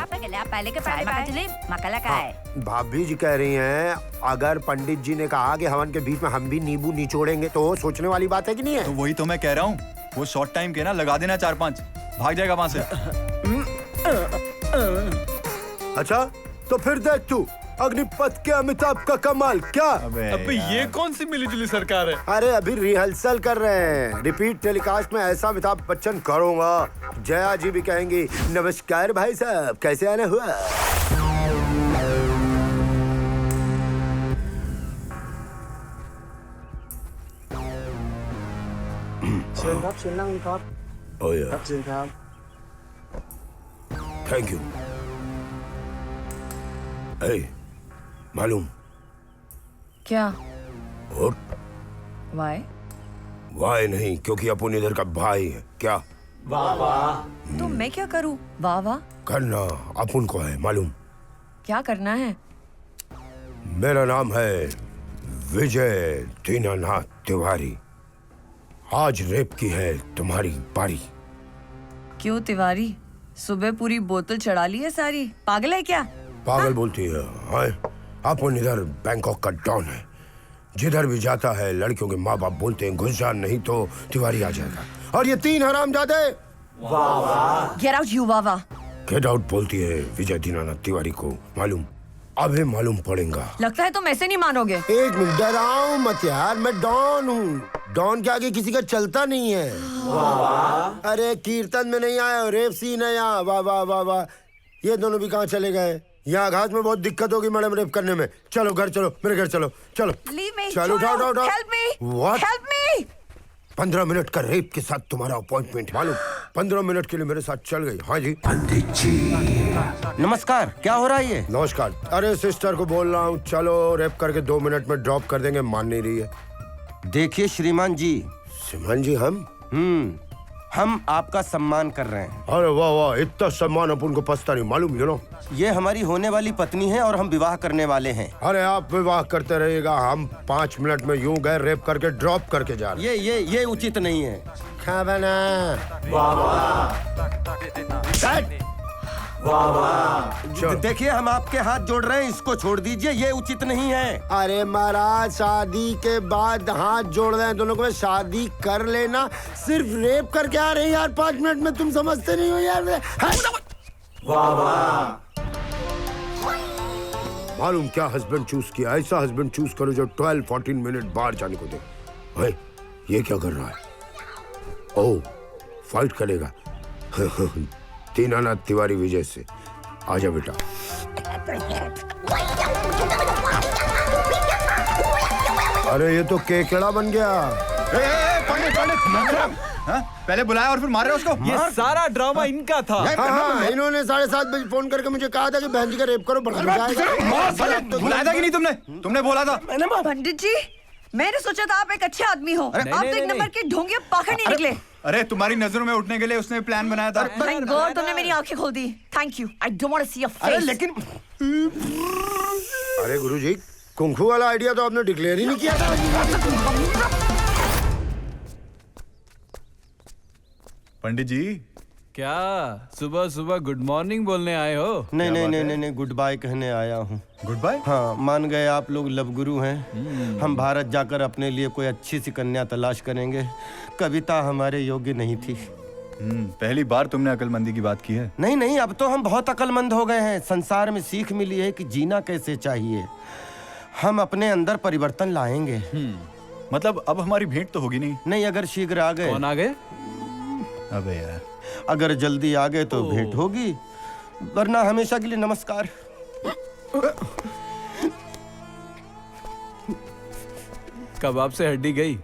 भाभी जी कह रही हैं अगर पंडित जी ने कहा कि हवन के बीच में हम भी नींबू निचोड़ेंगे तो सोचने वाली बात है कि नहीं है? तो वही तो मैं कह रहा हूँ, वो शॉर्ट टाइम के ना लगा देना 4-5, भाग जाएगा वहाँ से। अच्छा तो फिर देख तू अग्निपथ के अमिताभ का कमाल। क्या अबे ये कौन सी मिली-जुली सरकार है? अरे अभी रिहर्सल कर रहे हैं, रिपीट टेलीकास्ट में ऐसा अमिताभ बच्चन करूंगा, जया जी भी कहेंगी नमस्कार भाई साहब, कैसे आना हुआ? Oh yeah. Thank you. Hey, मालूम? क्या? और? Why? Why नहीं, क्योंकि अपन इधर का भाई है। क्या? वाह वाह। तो मैं क्या करूं? वाह वाह। करना अपन को है, मालूम? क्या करना है? मेरा नाम है विजय दीनानाथ तिवारी। आज रेप की है तुम्हारी बारी। क्यों तिवारी? सुबह पूरी बोतल चढ़ा ली है सारी, पागल है क्या? पागल बोलती है, हाँ? अपन इधर बैंकॉक का डॉन है, जिधर भी जाता है लड़कियों के माँ बाप बोलते हैं घुस जा नहीं तो तिवारी आ जाएगा। और ये 3 हरामजादे वाह वाह। गेट आउट यू वाह वाह। गेट आउट बोलती है विजय दीनानाथ तिवारी को, मालूम? अभी मालूम पड़ेगा। लगता है तुम ऐसे नहीं मानोगे। एक मिनट, डराओ मत यार, मैं डॉन हूँ, डॉन के आगे किसी का चलता नहीं है। वाह वाह। अरे कीर्तन में नहीं आया, रेप सीन है यहाँ। वाह वाह वाह वाह। ये दोनों भी कहाँ चले गए? यहाँ घाट में बहुत दिक्कत होगी मैडम रेप करने में। चलो घर चलो, मेरे घर चलो, चलो चलो, उठाओ उठाओ। Help me. What? Help me. 15 minute का रेप के साथ तुम्हारा अपॉइंटमेंट, मालूम? 15 मिनट के लिए मेरे साथ चल गई। हाँ जी पंडित जी। नमस्कार, क्या हो रहा है ये? नमस्कार। अरे सिस्टर को बोल रहा हूँ चलो रेप करके 2 मिनट में ड्रॉप कर देंगे, मान नहीं रही है। देखिए श्रीमान जी। श्रीमान जी हम आपका सम्मान कर रहे हैं। अरे वाह वाह, इतना सम्मान अपन को पछता नहीं, मालूम? यू नो ये हमारी होने वाली पत्नी है और हम विवाह करने वाले हैं। अरे आप विवाह करते रहिएगा, हम 5 मिनट में यूं गए रेप करके ड्रॉप करके जा रहे। ये उचित नहीं है। क्या बना? वाह वाह। देखिए हम आपके हाथ जोड़ रहे हैं, इसको छोड़ दीजिए, ये उचित नहीं है। अरे महाराज, शादी के बाद हाथ जोड़ रहे हैं दोनों को, शादी कर लेना, सिर्फ रेप करके आ रहे हैं यार 5 मिनट में, तुम समझते नहीं हो यार। वाह वाह। मालूम क्या हस्बैंड चूज किया? ऐसा हस्बैंड चूज करो जो 12-14 मिनट बाहर जाने को दे। भाई ये क्या कर रहा है? ओह, फाइट करेगा। दीनानाथ तिवारी विजय से। आजा बेटा। अरे ये तो केकड़ा बन गया। पंडित पहले बुलाया और फिर मार रहे उसको। ये सारा ड्रामा इनका था। हाँ, इन्होंने 7:30 बजे फोन करके मुझे कहा था कि बहन जी का रेप करो, बुलाया था कि नहीं तुमने बोला था। पंडित जी, मैंने सोचा था आप एक अच्छे आदमी हो, आप तो एक नंबर के ढोंगे पाखंड नहीं निकले। अरे तुम्हारी नजरों में उठने के लिए उसने प्लान बनाया था। थैंक गॉड तुमने मेरी आंखें खोल दी। Thank you. I don't want to see your face. अरे लेकिन अरे गुरुजी, कुंफू वाला आइडिया तो आपने डिक्लेयर ही नहीं किया था। पंडित जी क्या सुबह सुबह गुड मॉर्निंग बोलने आए हो? नहीं, गुड बाय कहने आया हूँ। Good bye? हाँ, मान गए आप लोग लव गुरु हैं। हम भारत जाकर अपने लिए कोई अच्छी सी कन्या तलाश करेंगे। कविता हमारे योग्य नहीं थी। पहली बार तुमने अकलमंदी की बात की है। नहीं, अब तो हम बहुत अकलमंद हो गए हैं। संसार में सीख मिली है कि जीना कैसे चाहिए। हम अपने अंदर परिवर्तन लाएंगे। मतलब अब हमारी भेंट तो होगी नहीं? नहीं, अगर शीघ्र आ गए। कौन आ गए? अबे यार, अगर जल्दी आ गए तो भेंट होगी, वरना हमेशा के लिए नमस्कार। कबाब से हड्डी गई।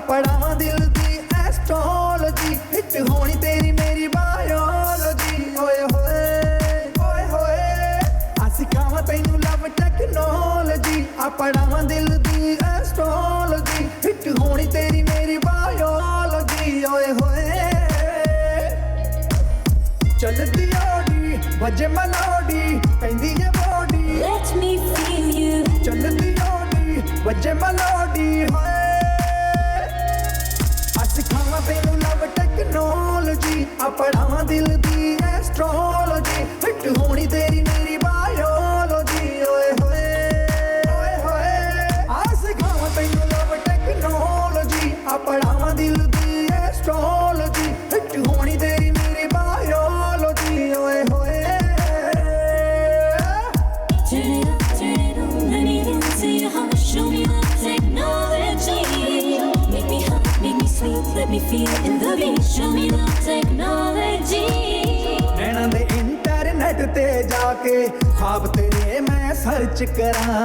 पढ़ावा दिल दी एस्ट्रोलॉजी, हिट होनी तेरी मेरी बायोलॉजी। ओए होए ओए होए, आ सिखावा तैनू लव टेक्नोलॉजी, आ पढ़ावा दिल दी एस्ट्रोलॉजी, हिट होनी तेरी मेरी बायोलॉजी। ओए होए, चलदी ओडी वजे मेलोडी, पैंदी ये body, let me feel you. चलदी ओडी वजे मेलोडी, होए सिखावा तेनू लव टेक्नोलॉजी, आ पढ़ावा दिल दी एस्ट्रोलॉजी, हिट होनी तेरी मेरी biology. baby, show me the technology. Naina they internet ते जाके ख्वाब तेरे मैं सर्च करा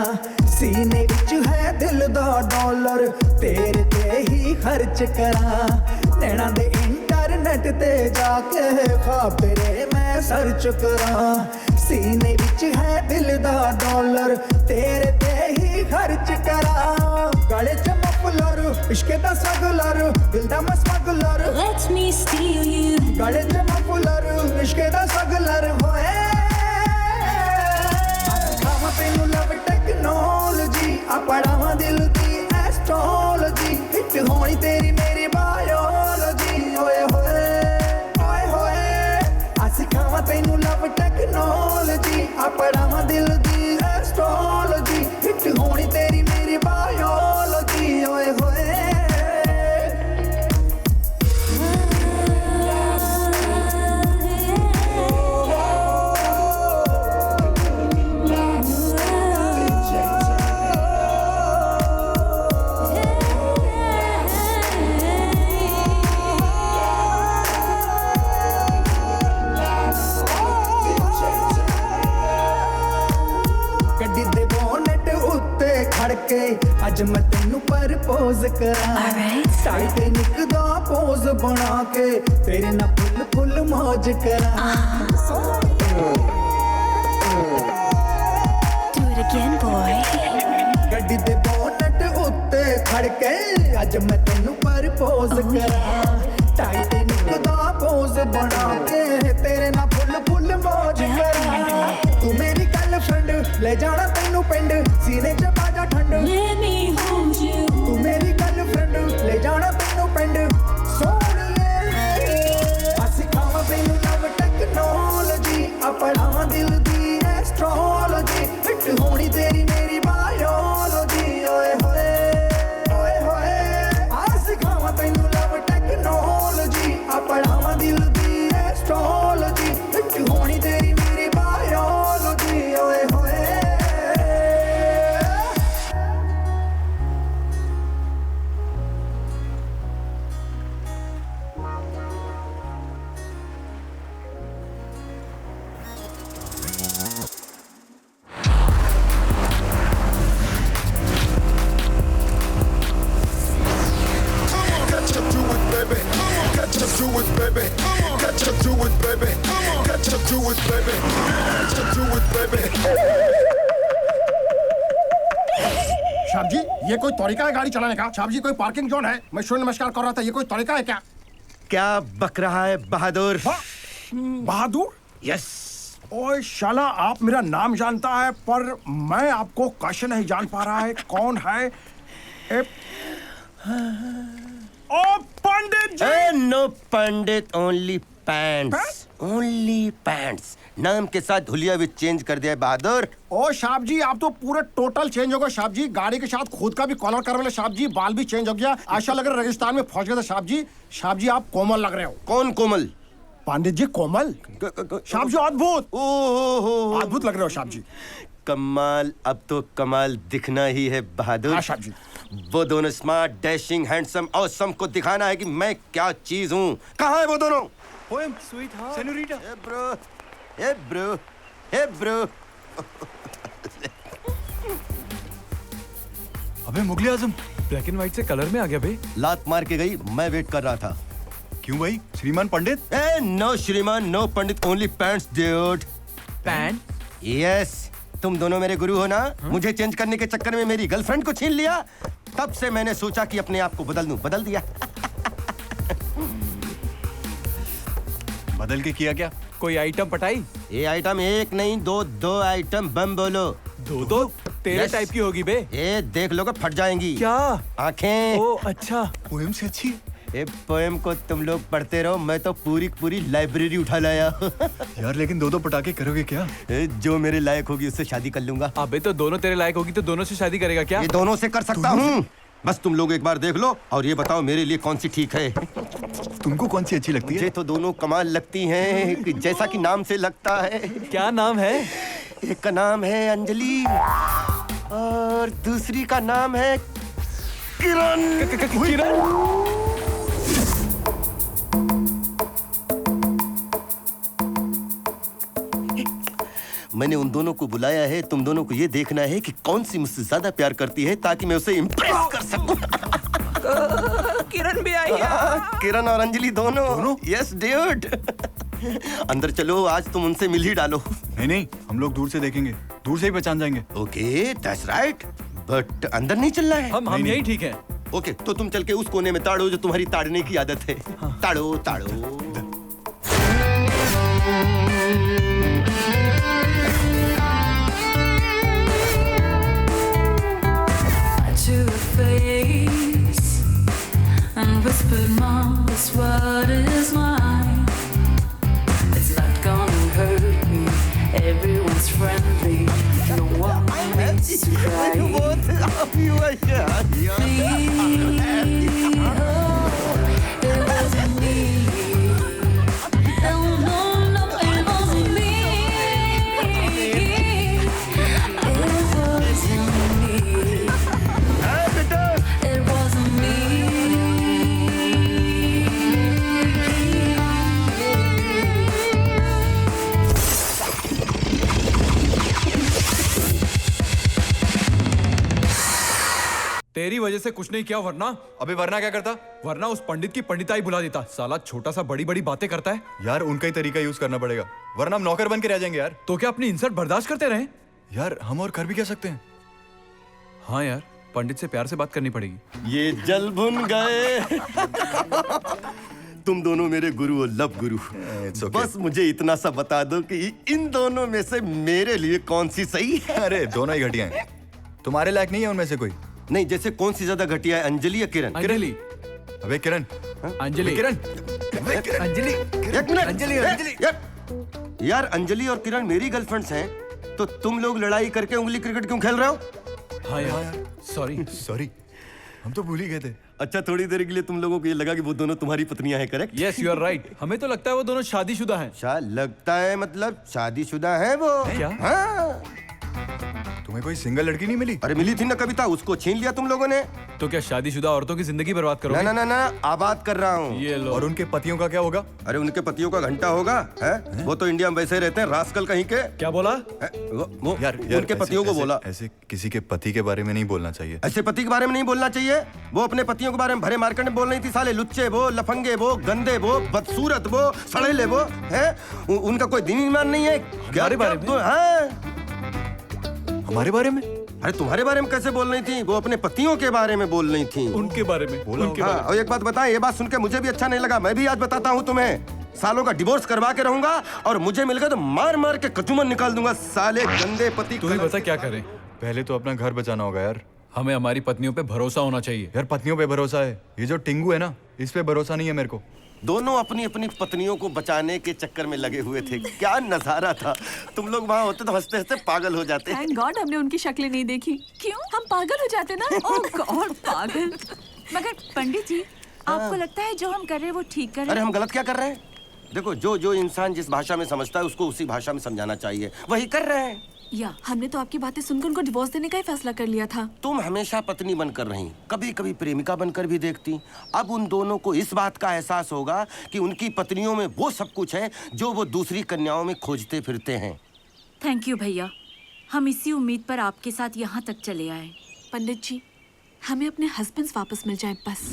सीने विच है दिल दा डॉलर तेरे ते ही खर्च करा नैना दे इंटरनेट ते जाके ख्वाब तेरे मैं सर्च करा सीने विच है दिल दा डॉलर तेरे ते ही खर्च करा गले च मफलर इश्क दा सगलर दिल दा मैं smuggler Let me steal you. गले च मफलर इश्क दा सगलर होए खावा तेनू लव टेक्नोलॉजी आ पढ़ावा दिल दी एस्ट्रोलॉजी हिट होनी तेरी मेरी बायोलॉजी ओए होए ओए होए आ सिखावा तेनू लव टेक्नोलॉजी आ पढ़ावा दिल दी एस्ट्रोलॉजी हिट होनी तेरी मेरी बायोलॉजी ओए होए ਗੱਡੀ ਦੇ ਬੋਨਟ ਉੱਤੇ ਖੜ ਕੇ ਅੱਜ ਮੈਂ ਤੈਨੂੰ ਪ੍ਰਪੋਜ਼ ਕਰਾਂ ਟਾਈਟੈਨਿਕ ਦਾ ਪੋਜ਼ ਬਣਾ ਕੇ ਤੇਰੇ ਨਾਲ ਫੁੱਲ ਫੁੱਲ ਮौज ਕਰਾਂ Do it again, boy. ਗੱਡੀ ਦੇ ਬੋਨਟ ਉੱਤੇ ਖੜ ਕੇ ਅੱਜ ਮੈਂ ਤੈਨੂੰ ਪ੍ਰਪੋਜ਼ ਕਰਾਂ ਟਾਈਟੈਨਿਕ ਦਾ ਪੋਜ਼ ਬਣਾ ਕੇ ਤੇਰੇ ਨਾਲ ਫੁੱਲ ਫੁੱਲ ਮौज ਕਰਾਂ ਤੂੰ ਮੇਰੀ गर्लफ्रेंड ले जाना तेनू पिंड सीने च बाजा ठंड Let me hold you. तू मेरी गर्लफ्रेंड ले जाना तेनू पिंड सोहणिए असी खावा तेनू लव टेक्नोलॉजी आ पढ़ावा दिल दी एस्ट्रोलॉजी हिट होनी तेरी मेरी बायोलॉजी ओए होए ओए होए असी खावा तेनू लव टेक्नोलॉजी आ पढ़ावा दिल दी एस्ट्रोलॉजी हिट होनी तेरी मेरी बायोलॉजी ओए होए साहब जी ये कोई तरीका है गाड़ी चलाने का? साहब जी कोई पार्किंग जोन है? मैं सूर्य नमस्कार कर रहा था, ये कोई तरीका है क्या? क्या बक रहा है बहादुर? बहादुर? यस। ओए शाला आप मेरा नाम जानता है पर मैं आपको कैसे नहीं जान पा रहा है कौन है? ओ पंडित जी! नो पंडित, ओनली पैंट्स, ओनली पैंट्स। नाम के साथ हुलिया भी चेंज कर दिया है बहादुर। ओ साहब जी आप तो पूरे टोटल चेंज हो गए साहब जी, गाड़ी के साथ खुद का भी कॉलर कर वाले साहब जी, बाल भी चेंज हो गया, ऐसा लग रहा है रेगिस्तान में फंस गए थे साहब जी। साहब जी आप कोमल लग रहे हो। कौन कोमल? पंडित जी कोमल। साहब जी अद्भुत, अद्भुत लग रहे हो साहब जी। कमाल, अब तो कमाल दिखना ही है बहादुर। हाँ साहब जी। वो दोनों स्मार्ट, डैशिंग, हैंडसम, ऑसम को दिखाना है कि मैं क्या चीज हूँ। कहाँ है वो दोनों? Poem sweet heart senorita. ए ब्रो, ए ब्रो, ए ब्रो। अबे Mughal e Azam, black and white से कलर में आ गया बे। लात मार के गई, मैं वेट कर रहा था। क्यों भाई? श्रीमान पंडित? ए नो श्रीमान, नो पंडित, only pants dude. Pant? Yes, तुम दोनों मेरे गुरु हो ना? मुझे चेंज करने के चक्कर में मेरी गर्लफ्रेंड को छीन लिया, तब से मैंने सोचा कि अपने आप को बदल दूं, बदल दिया। बदल के किया क्या? कोई आइटम पटाई? ये आइटम एक नहीं दो आइटम बम बोलो। दो तेरे Yes. टाइप की होगी बे। ये देख लोगे फट जाएंगी। क्या? आंखें। ओ अच्छा। पोएम से अच्छी। ये पोएम को तुम लोग पढ़ते रहो, मैं तो पूरी लाइब्रेरी उठा लाया। यार लेकिन दो पटाखे करोगे क्या? जो मेरे लायक होगी उससे शादी कर लूंगा। अबे तो दोनों तेरे लायक होगी तो दोनों से शादी करेगा क्या? ये दोनों से कर सकता हूँ, बस तुम लोग एक बार देख लो और ये बताओ मेरे लिए कौन सी ठीक है। तुमको कौन सी अच्छी लगती है? मुझे तो दोनों कमाल लगती हैं, जैसा कि नाम से लगता है। क्या नाम है? एक का नाम है अंजलि और दूसरी का नाम है किरण। किरण? मैंने उन दोनों को बुलाया है, तुम दोनों को ये देखना है कि कौन सी मुझसे ज्यादा प्यार करती है, ताकि मैं उसे इम्प्रेस कर सकूं। किरण भी आई है। किरण और अंजलि दोनों? Yes dude. अंदर चलो, आज तुम उनसे मिल ही डालो। नहीं नहीं, हम लोग दूर से देखेंगे, दूर से ही पहचान जाएंगे। ओके, दैट्स राइट, बट अंदर नहीं चलना है। हम यही ठीक है। ओके, तो तुम चल के उस कोने में ताड़ो जो तुम्हारी ताड़ने की आदत है। ताड़ो ताड़ो। To her face and whispered, "Mom, this world is mine. It's not gonna hurt me. Everyone's friendly. No one needs to cry. It wasn't me. No, no, no, it wasn't me. It wasn't me. It wasn't me. तेरी वजह से कुछ नहीं किया, वरना अबे वरना क्या करता? वरना उस पंडित की पंडिताई बुला देता। साला छोटा सा बड़ी बड़ी बातें करता है। यार उनका ही तरीका यूज करना पड़ेगा, वरना हम नौकर बन के रह जाएंगे यार। तो क्या अपनी इंसल्ट बर्दाश्त करते रहे? यार हम और कर भी क्या सकते हैं? हाँ यार, पंडित से प्यार से बात करनी पड़ेगी। ये जल भुन गए। तुम दोनों मेरे गुरु और लब गुरु। बस मुझे इतना सा बता दो कि इन दोनों में से मेरे लिए कौन सी सही है। अरे दोनों ही घटिया हैं, तुम्हारे लायक नहीं है उनमें से कोई। नहीं, जैसे कौन सी ज्यादा घटिया है, अंजलि या किरण? अंजलि। अबे किरण। अंजलि। किरण। अंजलि। एक मिनट। अंजलि। यार अंजलि और किरण मेरी गर्लफ्रेंड्स हैं, तो तुम लोग लड़ाई करके उंगली क्रिकेट क्यों खेल रहे हो? हाँ यार, सॉरी। सॉरी, हम तो भूल ही गए थे। अच्छा, थोड़ी देर के लिए तुम लोगों को ये लगा कि वो दोनों तुम्हारी पत्नियां हैं, correct? Yes, you are right. हमें तो लगता है वो दोनों शादीशुदा हैं। लगता है मतलब शादीशुदा है वो? क्या? हाँ। तुम्हें कोई सिंगल लड़की नहीं मिली? अरे मिली थी ना कविता, उसको छीन लिया तुम लोगों ने। तो क्या शादीशुदा औरतों की जिंदगी बर्बाद करोगे? ना ना ना, आबाद कर रहा हूँ। ये लो। और उनके पतियों का क्या होगा? अरे उनके पतियों का घंटा होगा है? वो तो इंडिया में वैसे रहते हैं, रास्कल कहीं के। क्या बोला? वो यार उनके पतियों को बोला। ऐसे किसी के पति के बारे में नहीं बोलना चाहिए। ऐसे पति के बारे में नहीं बोलना चाहिए। वो अपने पतियों के बारे में भरे मार्केट में बोल रही थी। साले लुच्चे वो, लफंगे वो, गंदे वो, बदसूरत वो, सड़ेले वो है। उनका कोई दिन ईमान नहीं है। हमारे बारे में? हमारे बारे में? अरे तुम्हारे बारे में कैसे बोल रही थी? वो अपने पतियों के बारे में बोल रही थी। उनके बारे में बोला। हाँ, और एक बात बताएं, ये बात सुन के मुझे भी अच्छा नहीं लगा। मैं भी आज बताता हूँ तुम्हें। सालों का डिवोर्स करवा के रहूंगा और मुझे मिल गया तो मार मार के कचूमन निकाल दूंगा। साले गंदे पति। तू ही बता क्या करें? पहले तो अपना घर बचाना होगा यार। हमें हमारी पत्नियों पे भरोसा होना चाहिए। यार पत्नियों पे भरोसा है, ये जो टिंगू है ना, इस पे भरोसा नहीं है मेरे को। दोनों अपनी अपनी पत्नियों को बचाने के चक्कर में लगे हुए थे। क्या नजारा था। तुम लोग वहाँ होते तो हंसते हंसते पागल हो जाते। थैंक गॉड हमने उनकी शक्लें नहीं देखी। क्यों? हम पागल हो जाते ना। ओह गॉड, पागल। मगर पंडित जी, आपको लगता है जो हम कर रहे हैं वो ठीक कर रहे हैं? अरे हम गलत क्या कर रहे हैं? देखो, जो इंसान जिस भाषा में समझता है उसको उसी भाषा में समझाना चाहिए। वही कर रहे हैं। या हमने तो आपकी बातें सुनकर उनको डिवोर्स देने का ही फैसला कर लिया था। तुम हमेशा पत्नी बनकर रही, कभी कभी प्रेमिका बनकर भी देखती। अब उन दोनों को इस बात का एहसास होगा कि उनकी पत्नियों में वो सब कुछ है जो वो दूसरी कन्याओं में खोजते फिरते हैं। थैंक यू भैया, हम इसी उम्मीद पर आपके साथ यहाँ तक चले आए। पंडित जी, हमें अपने हस्बैंड्स वापस मिल जाए बस।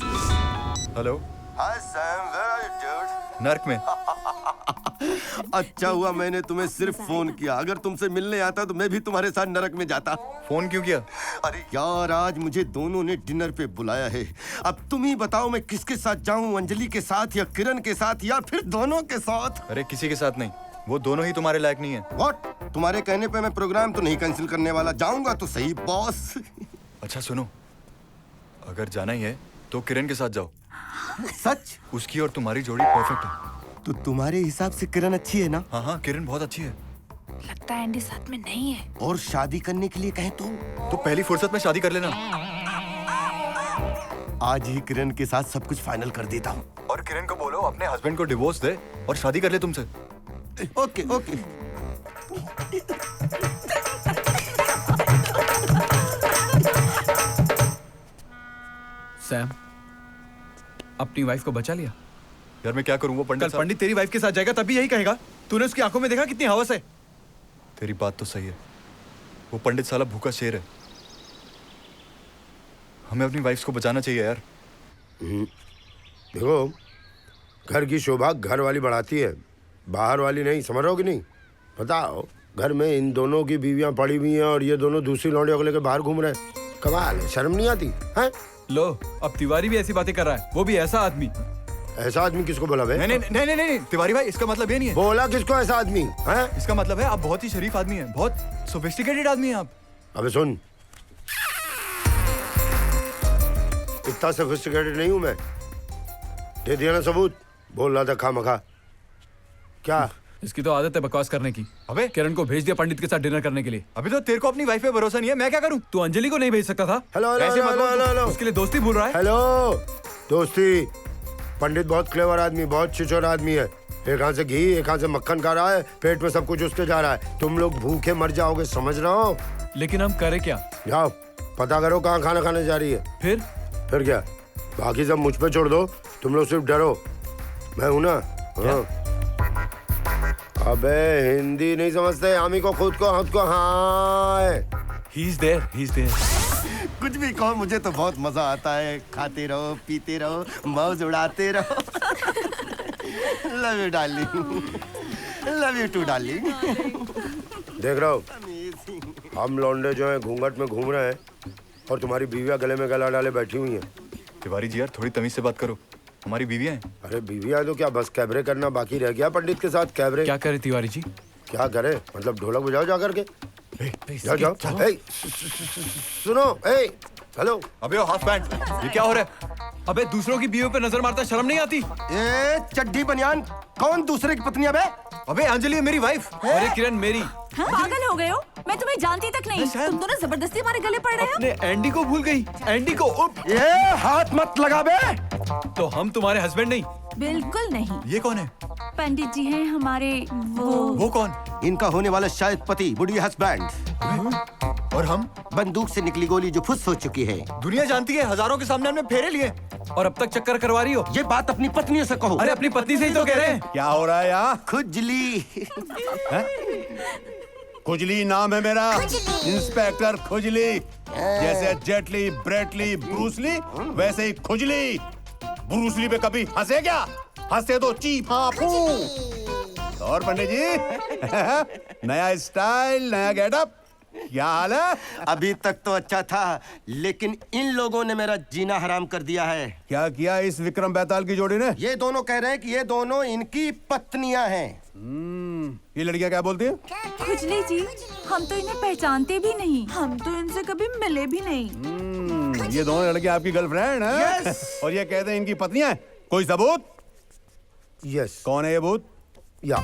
Hello. Hi Sam, where are you dude? नर्क में। अच्छा हुआ मैंने तुम्हें सिर्फ फोन किया। अगर तुमसे मिलने आता तो मैं भी तुम्हारे साथ नरक में जाता। फोन क्यों किया? अरे यार, आज मुझे दोनों ने डिनर पे बुलाया है। अब तुम ही बताओ मैं किसके साथ जाऊं, अंजलि के साथ या किरण के साथ या फिर दोनों के साथ? अरे किसी के साथ नहीं, वो दोनों ही तुम्हारे लायक नहीं है। व्हाट? तुम्हारे कहने पे मैं प्रोग्राम तो नहीं कैंसिल करने वाला, जाऊंगा तो सही बॉस। अच्छा सुनो, अगर जाना ही है तो किरण के साथ जाओ। सच? उसकी और तुम्हारी जोड़ी परफेक्ट है। तो तुम्हारे हिसाब से किरण अच्छी है ना? हाँ हाँ, किरण बहुत अच्छी है। लगता है एंडी साथ में नहीं है। और शादी करने के लिए कहे तो पहली फुर्सत में शादी कर लेना। आज ही किरण के साथ सब कुछ फाइनल कर देता हूँ। और किरण को बोलो अपने हस्बैंड को डिवोर्स दे और शादी कर ले तुमसे। Okay okay. सैम, अपनी वाइफ को बचा लिया? यार मैं क्या करूं, वो पंडित कल पंडित तेरी वाइफ के साथ जाएगा तभी यही कहेगा। तूने उसकी आंखों में देखा कितनी हवस है? तेरी बात तो सही है, वो पंडित साला भूखा शेर है। हमें अपनी वाइफ्स को बचाना चाहिए यार। देखो, घर की शोभा घर वाली बढ़ाती है, बाहर वाली नहीं। समझ रहे हो कि नहीं? बताओ, घर में इन दोनों की बीवियां पड़ी हुई हैं और ये दोनों दूसरी लौंडियों को लेकर बाहर घूम रहे हैं। कमाल है, शर्म नहीं आती है? लो, अब तिवारी भी ऐसी बातें कर रहा है, वो भी ऐसा आदमी। ऐसा आदमी किसको बोला बे? नहीं, तिवारी भाई, इसका मतलब ये नहीं है। बोला किसको ऐसा आदमी है? इसका मतलब है आप बहुत ही शरीफ आदमी हैं, बहुत सोफिस्टिकेटेड आदमी हैं आप। अबे सुन, इतना सोफिस्टिकेटेड नहीं हूं मैं। दे दिया ना सबूत। बोल रहा था खामखा। क्या? इसकी तो आदत है बकवास करने की। अबे किरण को भेज दिया पंडित के साथ डिनर करने के लिए। अभी तो तेरे को अपनी वाइफ पे भरोसा नहीं है, मैं क्या करूं? तू अंजलि को नहीं भेज सकता था? हेलो हेलो ऐसे मत हेलो बोल, हेलो, उसके लिए दोस्ती भूल रहा है। हेलो, दोस्ती? पंडित बहुत क्लेवर आदमी, बहुत छिछोर आदमी है। एक हाथ से घी, एक हाथ से मक्खन खा रहा है, पेट में सब कुछ उसके जा रहा है। तुम लोग भूखे मर जाओगे, समझ रहे हो? लेकिन हम करें क्या? जाओ पता करो कहाँ खाना खाने जा रही है। फिर क्या? बाकी सब मुझ पे छोड़ दो, तुम लोग सिर्फ डरो। मैं हूं ना। हाँ। अबे हिंदी नहीं समझते? हामी को खुद को हाथ को। हाँ, he is there, he is there. कुछ भी कहो, मुझे तो बहुत मजा आता है। खाते रहो, पीते रहो, मौज उड़ाते रहो। Love you darling, love you too darling. देख रहा हो, हम लौंडे जो हैं घूंघट में घूम रहे हैं और तुम्हारी बीवियां गले में गला डाले बैठी हुई हैं। तिवारी जी यार, थोड़ी तमीज से बात करो, हमारी बीवियां हैं। अरे बीवियां तो क्या, बस कैबरे करना बाकी रह गया पंडित के साथ। कैबरे क्या करे तिवारी जी? क्या करे मतलब? ढोलक बजाओ जा करके। जाओ जाओ। सुनो, हेलो। अबे हाफ पैंट, ये क्या हो रहा है? अबे दूसरों की बीवियों पे नजर मारता शर्म नहीं आती? ए चड्डी बनियान, कौन दूसरे की पत्नी? अबे अबे अंजलि है मेरी वाइफ। अरे किरण मेरी। हाँ, पागल हो गए हो? मैं तुम्हें जानती तक नहीं। तुम दोनों जबरदस्ती हमारे गले पड़ रहे हो। अपने एंडी को भूल गई। एंडी को ये हाथ मत लगा बे। तो हम तुम्हारे हस्बैंड नहीं? बिल्कुल नहीं। ये कौन है? पंडित जी हैं हमारे। वो कौन? इनका होने वाला शायद पति, बुढ़ी हस्बैंड। और हम? बंदूक से निकली गोली जो फुस हो चुकी है। दुनिया जानती है, हजारों के सामने हमने फेरे लिए और अब तक चक्कर करवा रही हो। ये बात अपनी पत्नी से कहो। अरे अपनी पत्नी से ही तो कह रहे हैं। क्या हो रहा है यहाँ? खुजली। खुजली नाम है मेरा, इंस्पेक्टर खुजली। जैसे जेटली, ब्रेटली, ब्रूसली, वैसे ही खुजली। ब्रूसली पे कभी हंसे क्या? हंसे तो चीफ हाफू। और पंडित जी नया स्टाइल, नया गेटअप, क्या हाल है? अभी तक तो अच्छा था, लेकिन इन लोगों ने मेरा जीना हराम कर दिया है। क्या किया इस विक्रम बेताल की जोड़ी ने? ये दोनों कह रहे हैं कि ये दोनों इनकी पत्नियां हैं। ये लड़कियां क्या बोलती हैं? खुजली जी, हम तो इन्हें पहचानते भी नहीं। हम तो इनसे कभी मिले भी नहीं। ये दोनों लड़कियां आपकी गर्लफ्रेंड हैं? Yes. और ये कहते हैं इनकी पत्नियां हैं। कोई सबूत? यस। कौन है ये भूत? या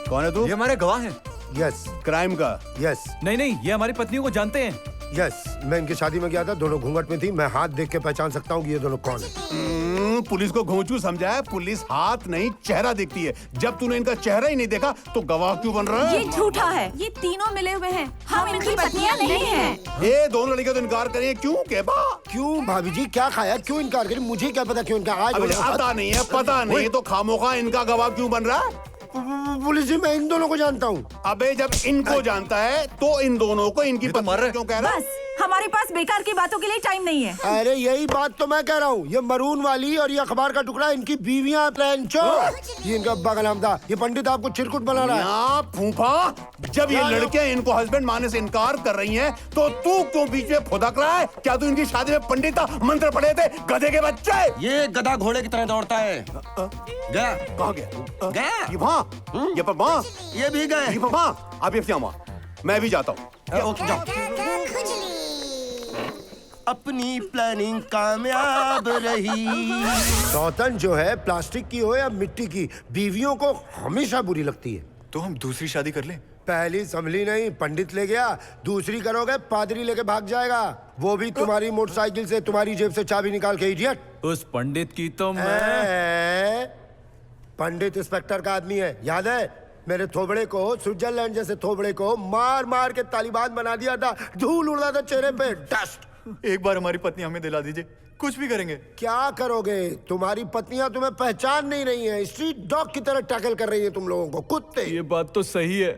कौन है तू? ये हमारे गवाह हैं। यस। क्राइम का? यस। नहीं, ये हमारी पत्नियों को जानते हैं। यस, मैं इनकी शादी में गया था, दोनों घूंघट में थी। मैं हाथ देख के पहचान सकता हूँ कि ये दोनों कौन है। पुलिस को घोंचू समझा है? पुलिस हाथ नहीं चेहरा देखती है। जब तूने इनका चेहरा ही नहीं देखा तो गवाह क्यों बन रहा है? ये झूठा है। ये तीनों मिले हुए हैं। हम इनकी पत्नियां नहीं हैं। ये दोनों लड़कियां तो इनकार करें, क्यों? क्यों भाभी जी, क्या खाया? क्यों इनकार करें? मुझे क्या पता क्यों इनका? आज पता नहीं है, पता नहीं तो खामोखा इनका गवाह क्यों बन रहा है? पुलिस जी, मैं इन दोनों को जानता हूँ। अबे जब इनको जानता है तो इन दोनों को इनकी पत्नी क्यों कह रहा है? बस हमारे पास बेकार की बातों के लिए टाइम नहीं है। अरे यही बात तो मैं कह रहा हूँ। ये मरून वाली और ये अखबार का टुकड़ा इनकी बीवियां प्लानचो। ये इनका अब्बा का नाम था। ये पंडित आपको चिरकुट बना रहा है। फूफा, जब ये लड़कियां इनको हस्बैंड मानने से इनकार कर रही हैं, तो तू क्यों बीच में फुदक रहा है? क्या तू इनकी शादी में पंडित था, मंत्र पढ़े थे, गधे के बच्चे? ये गधा घोड़े की तरह दौड़ता है। गया? कहाँ गया? गया? ये वहाँ, ये पापा, ये भी गए। ये पापा, आप ये क्या हुआ? मैं भी जाता हूँ। अपनी प्लानिंग कामयाब रही। सौतन जो है प्लास्टिक की हो या मिट्टी की, बीवियों को हमेशा बुरी लगती है। तो हम दूसरी शादी कर लें? पहली संभली नहीं, पंडित ले गया। दूसरी करोगे पादरी लेके भाग जाएगा, वो भी तुम्हारी मोटरसाइकिल से, तुम्हारी जेब से चाबी निकाल के। इडियट। उस पंडित की तो मैं... पंडित इंस्पेक्टर का आदमी है, याद है? मेरे थोबड़े को, स्विट्जरलैंड जैसे थोबड़े को मार मार के तालिबान बना दिया था। धूल उड़ रहा था चेहरे पे, डस्ट। एक बार हमारी पत्नी हमें दिला दीजिए, कुछ भी करेंगे। क्या करोगे? तुम्हारी पत्नियां तुम्हें पहचान नहीं रही हैं। स्ट्रीट डॉग की तरह टैकल कर रही है तुम लोगों को, कुत्ते। ये बात तो सही है।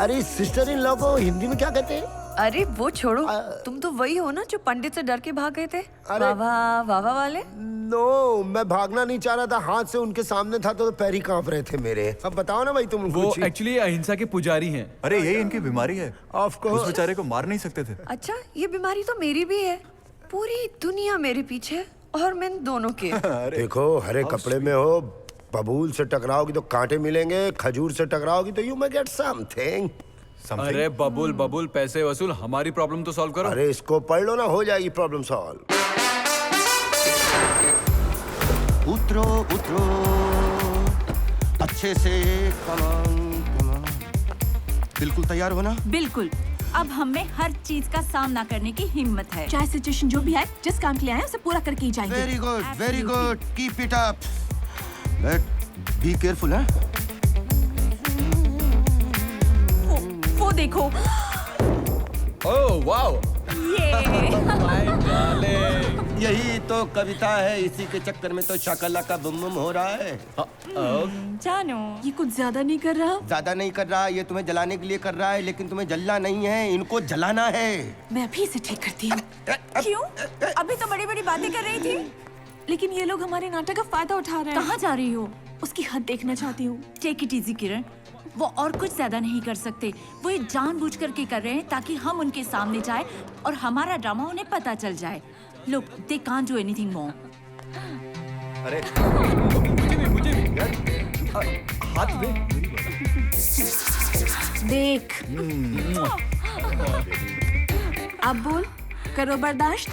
अरे सिस्टर इन लॉ को हिंदी में क्या कहते हैं? अरे वो छोड़ो, तुम तो वही हो ना जो पंडित से डर के भाग गए थे, वावा वावा वाले। नो, मैं भागना नहीं चाह रहा था, हाथ से उनके सामने था तो पैर ही कांप रहे थे मेरे। अब बताओ ना भाई तुम। वो एक्चुअली अहिंसा के पुजारी हैं। अरे यही इनकी बीमारी है। Of course. उस बेचारे को मार नहीं सकते थे। अच्छा, ये बीमारी तो मेरी भी है। पूरी दुनिया मेरे पीछे और मैं दोनों के। देखो, हरे कपड़े में हो, बबूल से टकराओगी तो कांटे मिलेंगे, खजूर से टकराओगी तो यू मे गेट समथिंग। अरे बबुल बबुल, पैसे वसूल, हमारी प्रॉब्लम तो सॉल्व करो। अरे इसको पढ़ लो ना, हो जाएगी प्रॉब्लम सॉल्व। उतरो उतरो अच्छे से, कमान कमान। बिल्कुल तैयार हो ना? बिल्कुल। अब हमें हर चीज का सामना करने की हिम्मत है। चाहे सिचुएशन जो भी आए, जिस काम के लिए आए उसे पूरा करके ही जाएंगे। Very good, very good, keep it up. Be careful है। वो देखो। ओह वाओ, यही तो कविता है, इसी के चक्कर में तो शकला का बुम बुम हो रहा है। जानो, ये कुछ ज्यादा नहीं कर रहा? ज्यादा नहीं कर रहा, ये तुम्हें जलाने के लिए कर रहा है, लेकिन तुम्हें जलना नहीं है, इनको जलाना है। मैं अभी इसे ठीक करती हूँ। क्यों? अभी तो बड़ी बड़ी बातें कर रही थी। लेकिन ये लोग हमारे नाटक का फायदा उठा रहे हैं। कहाँ जा रही हो? उसकी हद देखना चाहती हूँ। टेक इट इजी किरण, वो और कुछ ज्यादा नहीं कर सकते। वो ये जानबूझ करके कर रहे हैं ताकि हम उनके सामने जाए और हमारा ड्रामा उन्हें पता चल जाए। Look, they can't do anything more. अरे मुझे भी यार, हाथ दे। देख, अब बोल, करो बर्दाश्त।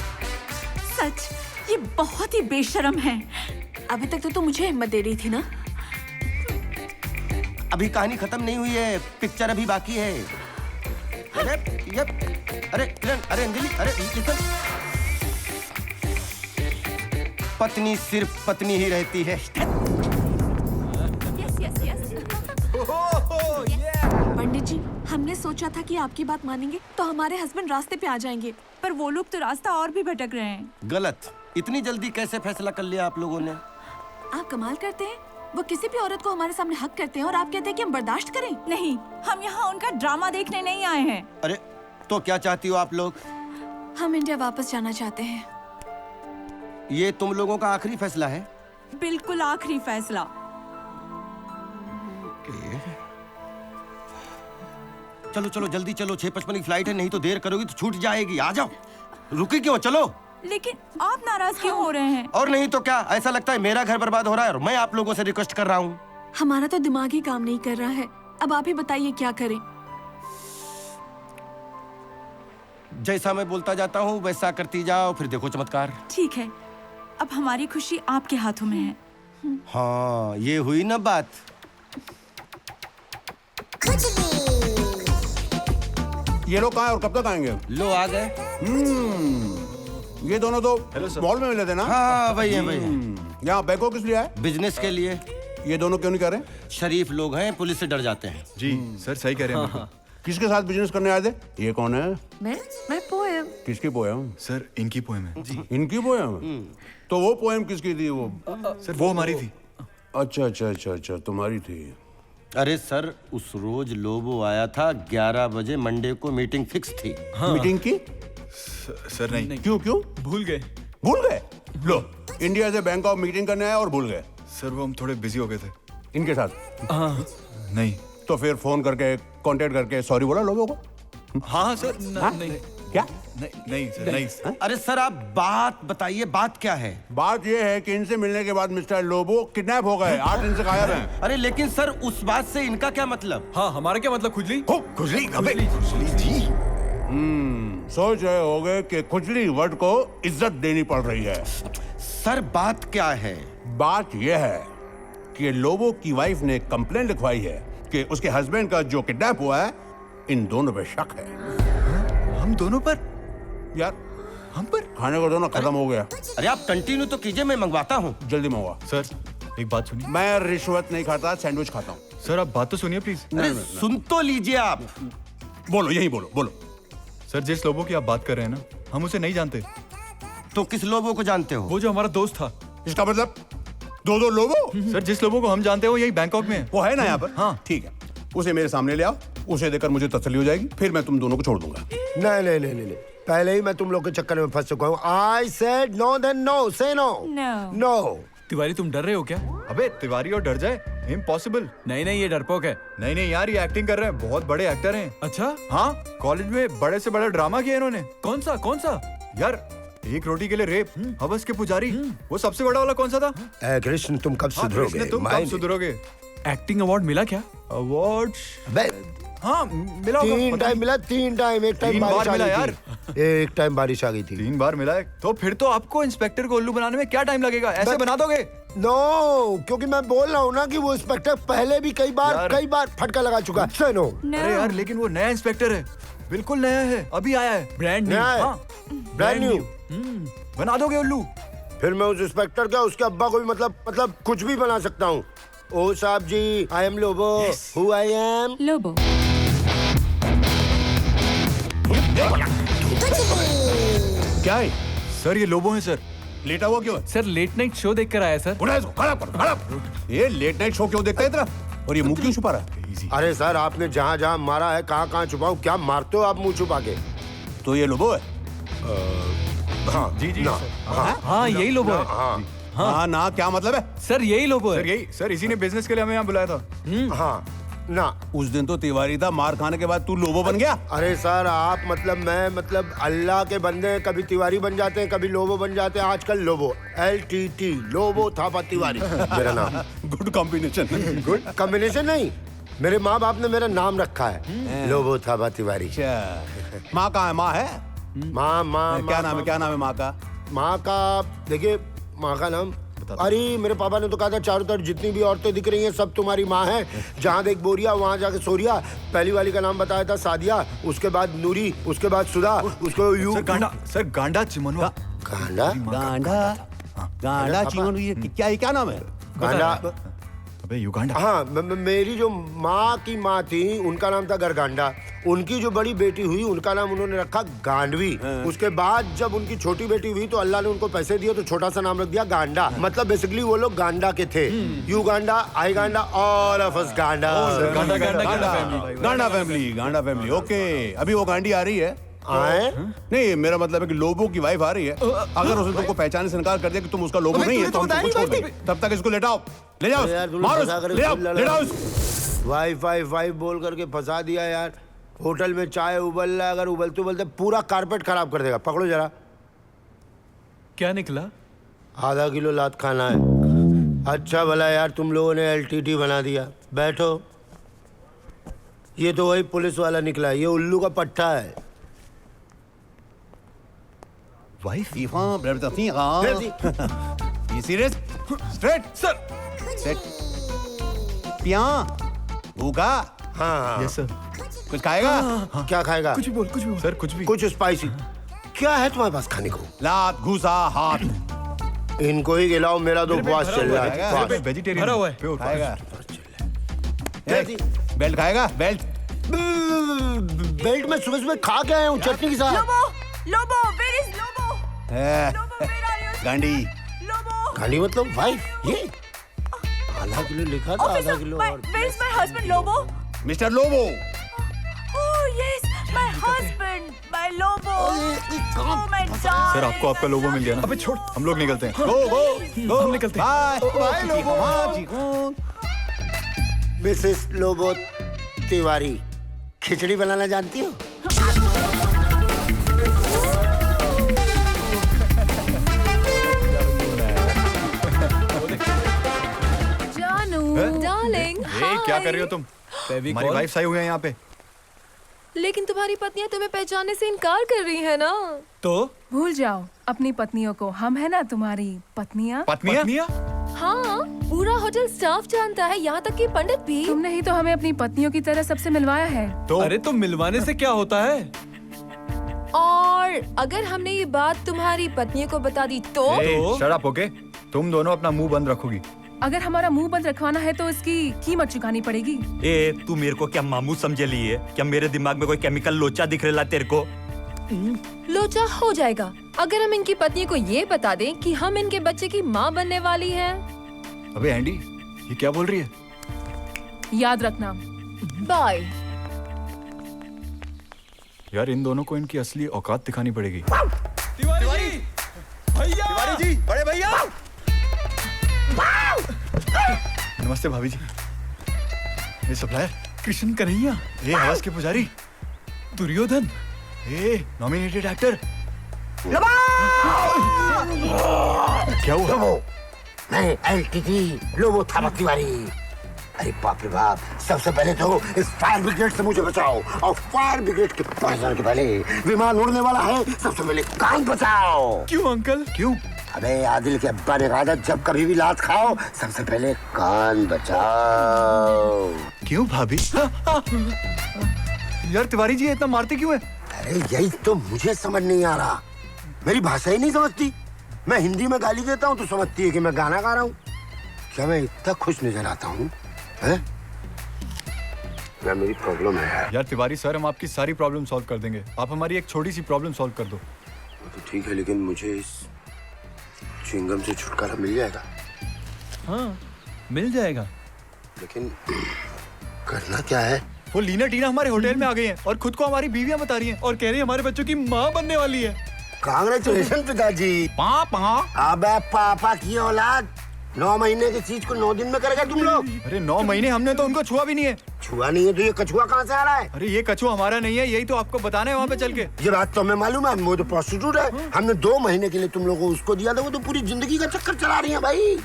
सच, ये बहुत ही बेशर्म है। अभी तक तो तू मुझे हिम्मत दे रही थी ना? अभी कहानी खत्म नहीं हुई है, पिक्चर अभी बाकी है। अरे अरे किरण, अरे अंजलि, अरे लिसन। पत्नी सिर्फ पत्नी ही रहती है। पंडित जी, हमने सोचा था कि आपकी बात मानेंगे तो हमारे हस्बैंड रास्ते पे आ जाएंगे, पर वो लोग तो रास्ता और भी भटक रहे हैं। गलत। इतनी जल्दी कैसे फैसला कर लिया आप लोगों ने? आप कमाल करते हैं। वो किसी भी औरत को हमारे सामने हक करते हैं और आप कहते हैं कि हम बर्दाश्त करें। नहीं, हम यहाँ उनका ड्रामा देखने नहीं आए हैं। अरे तो क्या चाहती हो आप लोग? हम इंडिया वापस जाना चाहते हैं। ये तुम लोगों का आखिरी फैसला है? बिल्कुल आखिरी फैसला। चलो चलो जल्दी चलो, 6:55 की फ्लाइट है, नहीं तो देर करोगी तो छूट जाएगी। आ जाओ, रुकी क्यों? चलो। लेकिन आप नाराज क्यों हो रहे हैं? और नहीं तो क्या, ऐसा लगता है मेरा घर बर्बाद हो रहा है और मैं आप लोगों से रिक्वेस्ट कर रहा हूँ। हमारा तो दिमाग ही काम नहीं कर रहा है। अब आप ही बताइए क्या करें। जैसा मैं बोलता जाता हूँ वैसा करती जाओ, फिर देखो चमत्कार। ठीक है, अब हमारी खुशी आपके हाथों में है। हाँ, ये हुई ना बात। ये लोग कहाँ हैं और कब तक आएंगे? लो आ गए। ये दोनों तो मॉल में मिले थे ना? हाँ वही है, वही है। यहाँ बैको किस लिए आए? बिजनेस के लिए। ये दोनों क्यों नहीं कर रहे? शरीफ लोग हैं, पुलिस से डर जाते हैं। जी सर, सही कह रहे हैं। किसके साथ बिजनेस करने आए थे? ये कौन है? मैं पोएम। किसकी पोएम? सर इनकी पोएम है जी। इनकी पोएम? तो वो पोएम किसकी थी? वो सर वो हमारी थी। अच्छा अच्छा अच्छा अच्छा, तुम्हारी थी। अरे सर, उस रोज लोबो आया था 11 बजे, मंडे को मीटिंग फिक्स थी। हाँ। मीटिंग की? सर नहीं। क्यों क्यों? भूल गए। भूल गए? लो, इंडिया से बैंकॉक मीटिंग करने आए और भूल गए। सर वो हम थोड़े बिजी हो गए थे। इनके साथ? हाँ। नहीं। तो फिर फोन करके कांटेक्ट करके सॉरी बोला लोगों को? हाँ सर, नहीं। क्या? नहीं सर, नहीं। अरे सर आप बात बताइए, बात क्या है? बात ये है कि इनसे मिलने के बाद मिस्टर लोबो किडनैप हो गए, 8 दिन से गायब हैं। अरे लेकिन सर उस बात से इनका क्या मतलब? हाँ, हमारा क्या मतलब? खुजली? खुजली? खुजली जी। सोच रहे होगे कि खुजली वर्ड को इज्जत देनी पड़ रही है। सर बात क्या है? बात यह है कि लोबो की वाइफ ने कंप्लेन लिखवाई है कि उसके हस्बैंड का जो किडनैप हुआ है, इन दोनों पे शक है। हम दोनों पर? यार हम पर? खाने को दोनों खत्म हो गया। अरे आप कंटिन्यू तो कीजिए, मैं मंगवाता हूँ। जल्दी मंगवा। सर एक बात सुनिए। मैं रिश्वत नहीं खाता, सैंडविच खाता हूँ। सर आप बात तो सुनिए प्लीज। अरे सुन तो लीजिए आप। बोलो, यही बोलो बोलो। सर जिस लोबो की आप बात कर रहे हैं ना, हम उसे नहीं जानते। तो किस लोबो को जानते हो? वो जो हमारा दोस्त था। इसका मतलब दो लोबो? सर जिस लोबो को हम जानते हो यही बैंकॉक में है। वो है ना यहाँ पर? हाँ ठीक है, उसे मेरे सामने ले आओ, उसे देखकर मुझे तसल्ली हो जाएगी, फिर मैं तुम दोनों को छोड़ दूंगा। नहीं नहीं नहीं नहीं, पहले ही मैं तुम लोग के चक्कर में फंस चुका हूँ। I said no then no, say no no. Tiwari तुम डर रहे हो क्या? अबे तिवारी और डर जाए, इम्पॉसिबल। नहीं नहीं, ये डरपोक है। नहीं नहीं यार, ये एक्टिंग कर रहे हैं, बहुत बड़े एक्टर हैं। अच्छा? हाँ, कॉलेज में बड़े से बड़ा ड्रामा किया इन्होंने। कौन सा कौन सा? यार एक रोटी के लिए रेप, हवस के पुजारी, वो सबसे बड़ा वाला कौन सा था? कृष्ण तुम कब सुधरोगे? तुम कब सुधरोगे? एक्टिंग अवार्ड मिला क्या? अवार्ड हाँ मिला होगा। 3 टाइम मिला, 3 टाइम। एक टाइम बारिश मिला आ यार। गई, एक टाइम बारिश आ गई थी। 3 बार मिला है। तो फिर तो आपको इंस्पेक्टर को उल्लू बनाने में क्या टाइम लगेगा? ऐसे बना दोगे? नो, क्योंकि मैं बोल रहा हूँ ना कि वो इंस्पेक्टर पहले भी कई बार फटका लगा चुका है। अरे यार, लेकिन वो नया इंस्पेक्टर है, बिल्कुल नया है, अभी आया है, ब्रांड न्यू। Brand new. बना दोगे उल्लू? फिर मैं उस इंस्पेक्टर का उसके अब्बा को भी मतलब कुछ भी बना सकता हूँ। ओ साहब जी, I am Lobo. Who I am? Lobo. क्या है सर? ये लोबो है सर। लेटा हुआ क्यों है? सर लेट नाइट शो देख कर आया सर। उठा इसको, खड़ा कर। ये लेट नाइट शो क्यों देखता है इतना? और ये मुंह क्यों छुपा रहा है? अरे सर, आपने जहाँ जहाँ मारा है, कहाँ कहाँ छुपाऊं? क्या मारते हो आप मुंह छुपा के? तो ये लोबो है? हाँ जी जी। हाँ यही लोबो है। हाँ ना, क्या मतलब है? सर यही लोबो है। सर यही सर, इसी ने बिजनेस के लिए हमें यहाँ बुलाया था। हाँ ना, उस दिन तो तिवारी था, मार खाने के बाद तू लोबो बन गया। अरे सर, आप मैं अल्लाह के बंदे हैं, कभी तिवारी बन जाते हैं, कभी लोबो बन जाते हैं। आजकल लोबो, LTT, लोबो थापा तिवारी मेरा नाम। Good combination. गुड कॉम्बिनेशन नहीं, मेरे माँ बाप ने मेरा नाम रखा है, लोबो थापा तिवारी। माँ कहाँ है? माँ है? माँ क्या नाम है? क्या नाम है माँ का? माँ का देखिए, माँ का नाम, अरे मेरे पापा ने तो कहा था चारों तरफ जितनी भी औरतें दिख रही हैं सब तुम्हारी माँ है। जहाँ देख बोरिया वहाँ जाके सोरिया। पहली वाली का नाम बताया था सादिया, उसके बाद नूरी, उसके बाद सुधा, उसको यू। सर गांडा चिमनवा। गांडा चिमनवा, क्या नाम है? गांडा। अबे युगांडा। हाँ, मेरी जो माँ की माँ थी उनका नाम था गरगांडा। उनकी जो बड़ी बेटी हुई उनका नाम उन्होंने रखा गांडवी। उसके बाद जब उनकी छोटी बेटी हुई तो अल्लाह ने उनको पैसे दिए तो छोटा सा नाम रख दिया गांडा। मतलब बेसिकली वो लोग गांडा के थे। You Ganda, I Ganda, all of us Ganda. Ganda family. Okay, अभी वो गांडी आ रही है? आए? नहीं, मेरा मतलब है कि लोबो की वाइफ आ रही है। अगर उसने तुमको पहचाने से इनकार कर दिया कि तुम उसका लोबो नहीं है तो हम तुमको छोड़ देंगे। तब तक इसको लेटाओ, ले जाओ, मारो, ले जाओ। वाइफ बोल करके फंसा दिया यार। होटल में चाय उबल रहा है, अगर उबलते उबलते पूरा कारपेट खराब कर देगा। पकड़ो जरा। क्या निकला? आधा किलो लात खाना है। अच्छा भला यार तुम लोगों ने LTT बना दिया। बैठो। ये तो वही पुलिस वाला निकला, ये उल्लू का पट्टा है। वाइफ? ये सीरियस? Straight sir. सेट। पिया भूखा? हाँ यस सर। कुछ खाएगा? क्या खाएगा? कुछ भी बोल सर, कुछ भी। कुछ स्पाइसी। क्या है तुम्हारे पास खाने को? लात, घूसा, हाथ। इनको ही खिलाओ, मेरा तो उपवास चल रहा है। वेजिटेरियन भरा हुआ है। खाएगा? बेल्ट खाएगा? बेल्ट? बेल्ट में सुबह सुबह खा के आया हूँ चटनी के साथ। Lobo, where is Lobo? गांडी। गांडी मतलब वाइफ? ये आधा किलो लिखा था, आधा किलो और। Where is my husband, Lobo? Mister Lobo. Oh yes, my husband, my Lobo. Oh my God. Sir आपको आपका लोगो मिल गया ना? अबे छोड़, हम लोग निकलते हैं। गो, हम निकलते हैं। बाय लोबो। मिसेस लोबो तिवारी, खिचड़ी बनाना जानती हो? डार्लिंग, क्या कर रही हो तुम? हमारी वाइफ आई हुई है यहाँ पे। लेकिन तुम्हारी पत्नियां तुम्हें पहचानने से इनकार कर रही है ना? तो भूल जाओ अपनी पत्नियों को, हम है ना तुम्हारी पत्नियाँ। पत्नियाँ? हाँ, पूरा होटल स्टाफ जानता है, यहाँ तक कि पंडित भी। तुमने ही तो हमें अपनी पत्नियों की तरह सबसे मिलवाया है। तो अरे तो मिलवाने से क्या होता है? और अगर हमने ये बात तुम्हारी पत्नियों को बता दी तो? Shut up, okay? तुम दोनों अपना मुंह बंद रखोगी। अगर हमारा मुंह बंद रखवाना है तो इसकी कीमत चुकानी पड़ेगी। तू मेरे को क्या मामू समझे ली है? क्या मेरे दिमाग में कोई केमिकल लोचा दिख रहा है तेरे को? लोचा हो जाएगा अगर हम इनकी पत्नी को ये बता दें कि हम इनके बच्चे की माँ बनने वाली हैं। अबे एंडी, ये क्या बोल रही है? याद रखना। बाय। यार इन दोनों को इनकी असली औकात दिखानी पड़ेगी। तिवारी भैया, तिवारी जी, बड़े भैया। नमस्ते भाभी जी। ये सप्लायर कृष्ण कन्हैया, ये हवस के पुजारी दुर्योधन, ये नॉमिनेटेड एक्टर। क्या हुआ? नहीं, एलटीटी लोबो थामक तिवारी। अरे बाप रे बाप, सबसे पहले तो इस फायर ब्रिगेड से मुझे बचाओ, और फायर ब्रिगेड के पास जाने के पहले विमान उड़ने वाला है, सबसे पहले कान बचाओ। क्यों अंकल, क्यों? अबे आदिल के अब्बा ने कहा था जब कभी भी लात खाओ सबसे पहले कान बचाओ। क्यों भाभी? यार तिवारी जी इतना मारते क्यों है? अरे यही तो मुझे समझ नहीं आ रहा, मेरी भाषा ही नहीं समझती। मैं हिंदी में गाली देता हूँ तो समझती है कि मैं गाना गा रहा हूँ। क्या मैं इतना खुश नजर आता हूँ? क्या मेरी प्रॉब्लम है? यार तिवारी सर, हम आपकी सारी प्रॉब्लम सॉल्व कर देंगे, आप हमारी एक छोटी सी प्रॉब्लम सॉल्व कर दो। तो ठीक है, लेकिन मुझे इस च्युइंगम से छुटकारा मिल जाएगा? हाँ मिल जाएगा, लेकिन करना क्या है? वो लीना टीना हमारे होटल में आ गई हैं और खुद को हमारी बीवियां बता रही हैं और कह रही है हमारे बच्चों की माँ बनने वाली है। कांग्रेचुलेशन पिताजी। पापा। अबे पापा की औलाद, 9 महीने की चीज को 9 दिन में करेगा तुम लोग? अरे 9 महीने हमने तो उनको छुआ भी नहीं है। छुआ नहीं है तो ये कछुआ कहाँ से आ रहा है? अरे ये कछुआ हमारा नहीं है, यही तो आपको बताना है वहाँ पे चल के। ये बात तो हमें मालूम है, वो तो प्रोस्टिट्यूट है। हमने 2 महीने के लिए तुम लोगों को उसको दिया था, वो तो पूरी जिंदगी का चक्कर चला रही है भाई।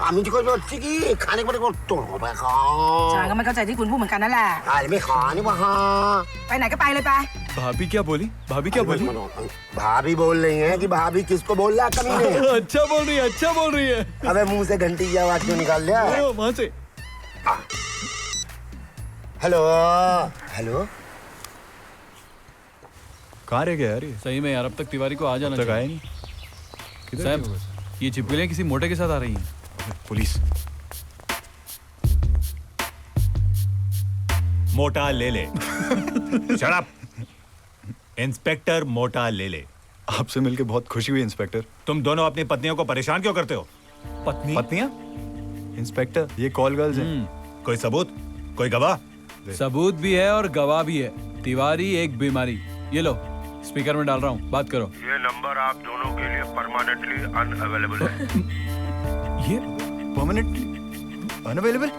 आमी जी को जो अच्छी की खाने को तो भाभी क्या बोली? भाभी क्या बोली? भाभी बोल रही है कि भाभी किसको बोल रहा है कमीने? अच्छा बोल रही है, अच्छा बोल रही है। अबे मुंह से घंटी की आवाज क्यों निकाल लिया? वहाँ से। हेलो हेलो, कहाँ रह गया यार ये? सही में यार, अब तक तिवारी को आ जाना तक आया नहीं। साहब, ये छिपकलियाँ किसी मोटे के साथ आ रही हैं। पुलिस। मोटा ले ले। Shut up. इंस्पेक्टर मोटा ले ले। आपसे मिलके बहुत खुशी हुई इंस्पेक्टर। तुम दोनों अपनी पत्नियों को परेशान क्यों करते हो? पत्नियां? इंस्पेक्टर, ये कॉल गर्ल्स हैं। कोई सबूत, कोई गवाह? सबूत भी है और गवाह भी है। तिवारी एक बीमारी। ये लो, स्पीकर में डाल रहा हूँ, बात करो। ये नंबर आप दोनों के लिए परमानेंटली अनअवेलेबल है। ये परमानेंटली अनअवेलेबल?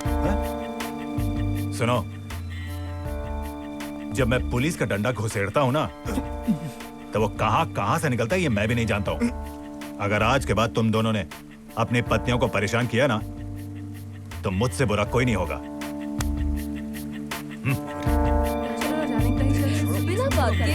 सुनो, जब मैं पुलिस का डंडा घुसेड़ता हूँ ना, तो वो कहां से निकलता है ये मैं भी नहीं जानता हूँ। अगर आज के बाद तुम दोनों ने अपनी पत्नियों को परेशान किया ना, तो मुझसे बुरा कोई नहीं होगा। बिना बात के।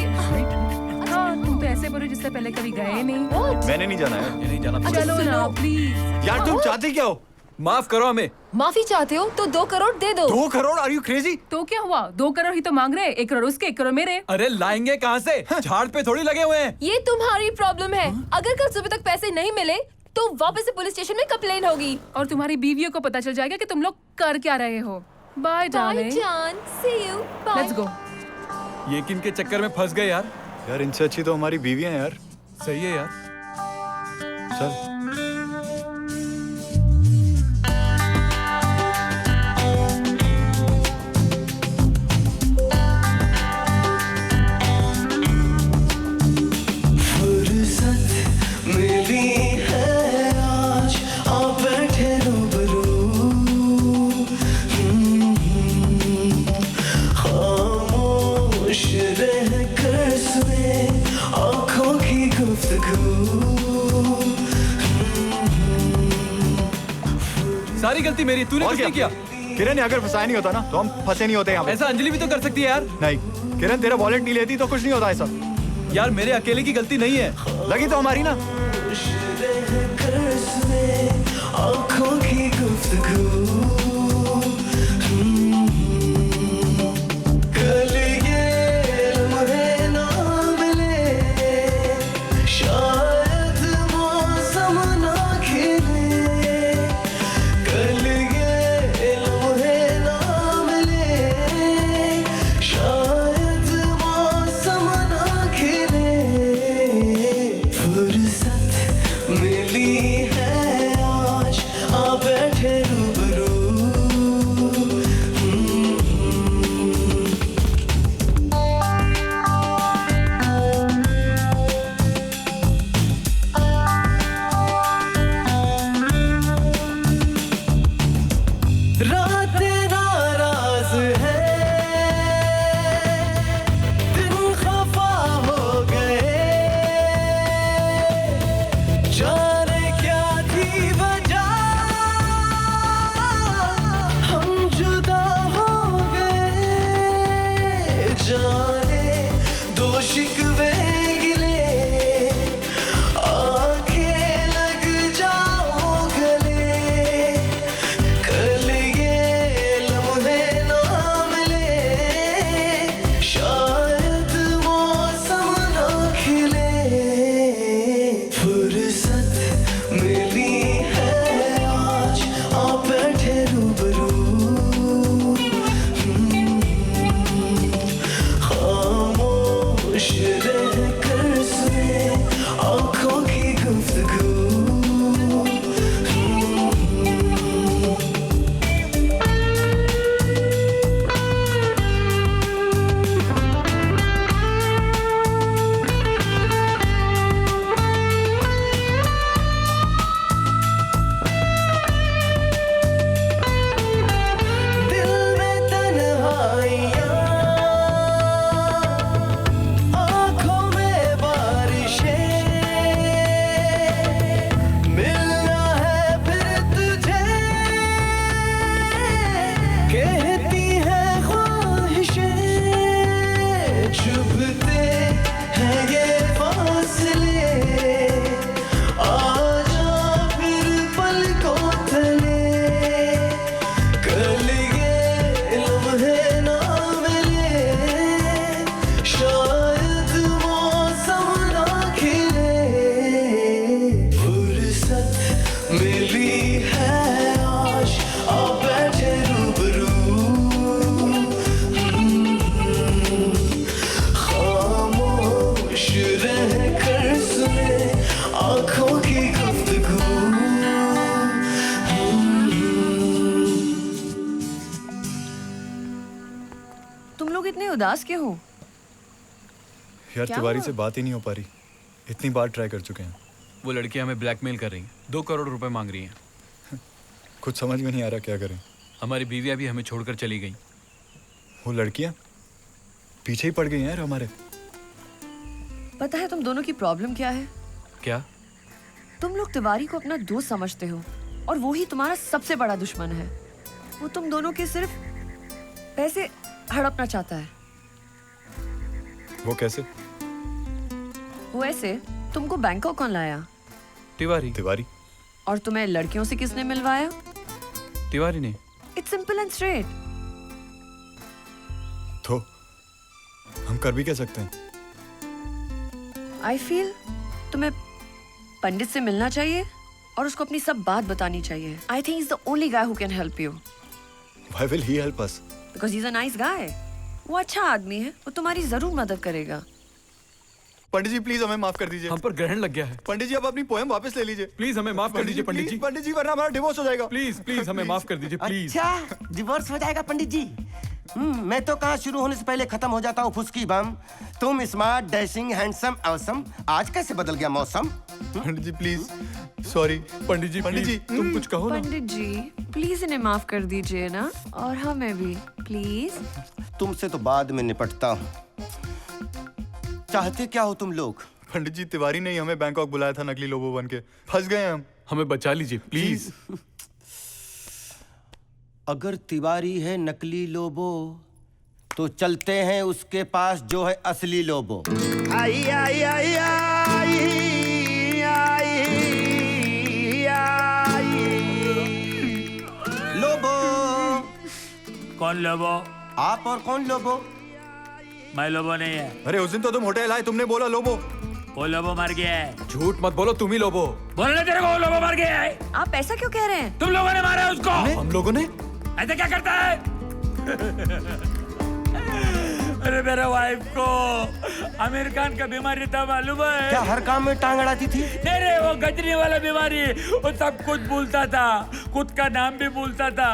हाँ, तुम तो ऐसे बोलो जिससे पहले कभी गए नहीं। मैंने नहीं जाना है। ये नहीं जाना। चलो ना प्लीज। यार तुम चाहते क्या हो? माफ करो हमें। माफी चाहते हो तो 2 करोड़ दे दो। 2 करोड़? Are you crazy? तो क्या हुआ, 2 करोड़ ही तो मांग रहे हैं, 1 करोड़ उसके 1 करोड़ मेरे। अरे लाएंगे कहाँ से? झाड़ पे थोड़ी लगे हुए हैं। ये तुम्हारी प्रॉब्लम है। अगर कल सुबह तक पैसे नहीं मिले तो वापस से पुलिस स्टेशन में कंप्लेन होगी और तुम्हारी बीवियों को पता चल जाएगा कि तुम लोग कर क्या रहे हो। Bye darling. जान, see you, bye. Let's go. ये किन के चक्कर में फंस गए यार? यार इनसे अच्छी तो हमारी बीवियां हैं यार। सही है यार। चल। सारी गलती मेरी, तूने कुछ नहीं किया। किरण, अगर फंसाया नहीं होता ना तो हम फंसे नहीं होते यहाँ पे। ऐसा अंजलि भी तो कर सकती है यार। नहीं किरण, तेरा वॉलेट नहीं लेती तो कुछ नहीं होता ऐसा। यार मेरे अकेले की गलती नहीं है। लगी तो हमारी ना। आँखों की गुफ्तगू, कल ये लम्हे ना मिले, शायद मौसम ना खिले। कल ये लम्हे ना मिले, शायद मौसम ना खिले। फुर्सत मिली है आज, आ बैठे रूबरू। शिकवे गिले आंखें लग जाओ गले कल ये लम्हे ना मिले शायद मौसम ना खिले फुर्सत मिली है आज आप बैठे रूबरू खामोश रहकर सुने आंखों की गुफ्तगू दिल में तन्हाइयाँ आँखों में बारिशें मिलना है फिर तुझे कहती है ख्वाहिशें चुभते हैं ये फासले आजा फिर पलकों तले कल ये लम्हे ना मिले शायद मौसम ना खिले फुर्सत मिली है आज आप बैठे रूबरू खामोश रहकर सुने आंखों की गुफ्तगू तुम लोग इतने उदास क्यों हो? यार क्या तिवारी हुआ? से बात ही नहीं हो पा रही। इतनी बार ट्राई कर चुके हैं। वो लड़की हमें ब्लैकमेल कर रही है, 2 करोड़ रुपए मांग रही हैं। कुछ समझ में नहीं आ रहा क्या करें। हमारी बीवियां भी हमें छोड़कर चली गई। वो लड़कियां पीछे ही पड़ गई हैं यार हमारे। पता है तुम दोनों की प्रॉब्लम क्या है? क्या? तुम लोग तिवारी को अपना दोस्त समझते हो और वो ही तुम्हारा सबसे बड़ा दुश्मन है। वो तुम दोनों के सिर्फ पैसे हड़पना चाहता है। वो कैसे? वो ऐसे तुमको बैंकॉक कौन लाया? तिवारी। तिवारी? और तुम्हें लड़कियों से किसने मिलवाया? तिवारी ने। It's simple and straight. तो हम कर भी क्या सकते हैं? आई फील तुम्हें पंडित से मिलना चाहिए और उसको अपनी सब बात बतानी चाहिए। I think is the only guy who can help you. Why will he help us? Because he is a nice guy. वो अच्छा आदमी है, वो तुम्हारी जरूर मदद करेगा। पंडित जी प्लीज हमें माफ कर दीजिए। हम पर ग्रहण लग गया है। पंडित जी आप अपनी पोएम वापस ले लीजिए। प्लीज हमें माफ कर दीजिए पंडित जी। पंडित जी वरना हमारा डिवोर्स हो जाएगा। प्लीज प्लीज हमें माफ कर दीजिए प्लीज। अच्छा डिवोर्स हो जाएगा पंडित जी? मैं तो कहाँ शुरू होने से पहले खत्म हो जाता हूँ फुसकी बम। तुम स्मार्ट डैशिंग हैंडसम ऑसम, आज कैसे बदल गया मौसम? पंडित जी प्लीज सॉरी। पंडित जी तुम कुछ कहो ना। पंडित जी प्लीज इन्हें माफ कर दीजिए ना, और हमें भी प्लीज। तुमसे तो बाद में निपटता हूँ। चाहते क्या हो तुम लोग? पंडित जी तिवारी ने ही हमें बैंकॉक बुलाया था नकली लोबो बन के। फंस गए हम। हमें बचा लीजिए प्लीज। अगर तिवारी है नकली लोबो तो चलते हैं उसके पास जो है असली लोबो। आई आई आई आई आई आई लोबो। कौन लोबो? आप और कौन लोबो? मैं लोबो नहीं है। अरे उस दिन तो तुम होटल आए, तुमने बोला लोबो। वो लोबो मर गया है। झूठ मत बोलो, तुम ही लोबो। बोलने तेरे को वो लोबो मर गया है। आप ऐसा क्यों कह रहे हैं? तुम लोगों ने मारा उसको। हम लोगों ने? ऐसा क्या करता है? अरे मेरे वाइफ को आमिर खान का बीमारी था मालूम है? क्या हर काम में टांग अड़ाती थी? नहीं रे, वो गजनी वाला बीमारी। वो सब कुछ भूलता था, खुद का नाम भी भूलता था।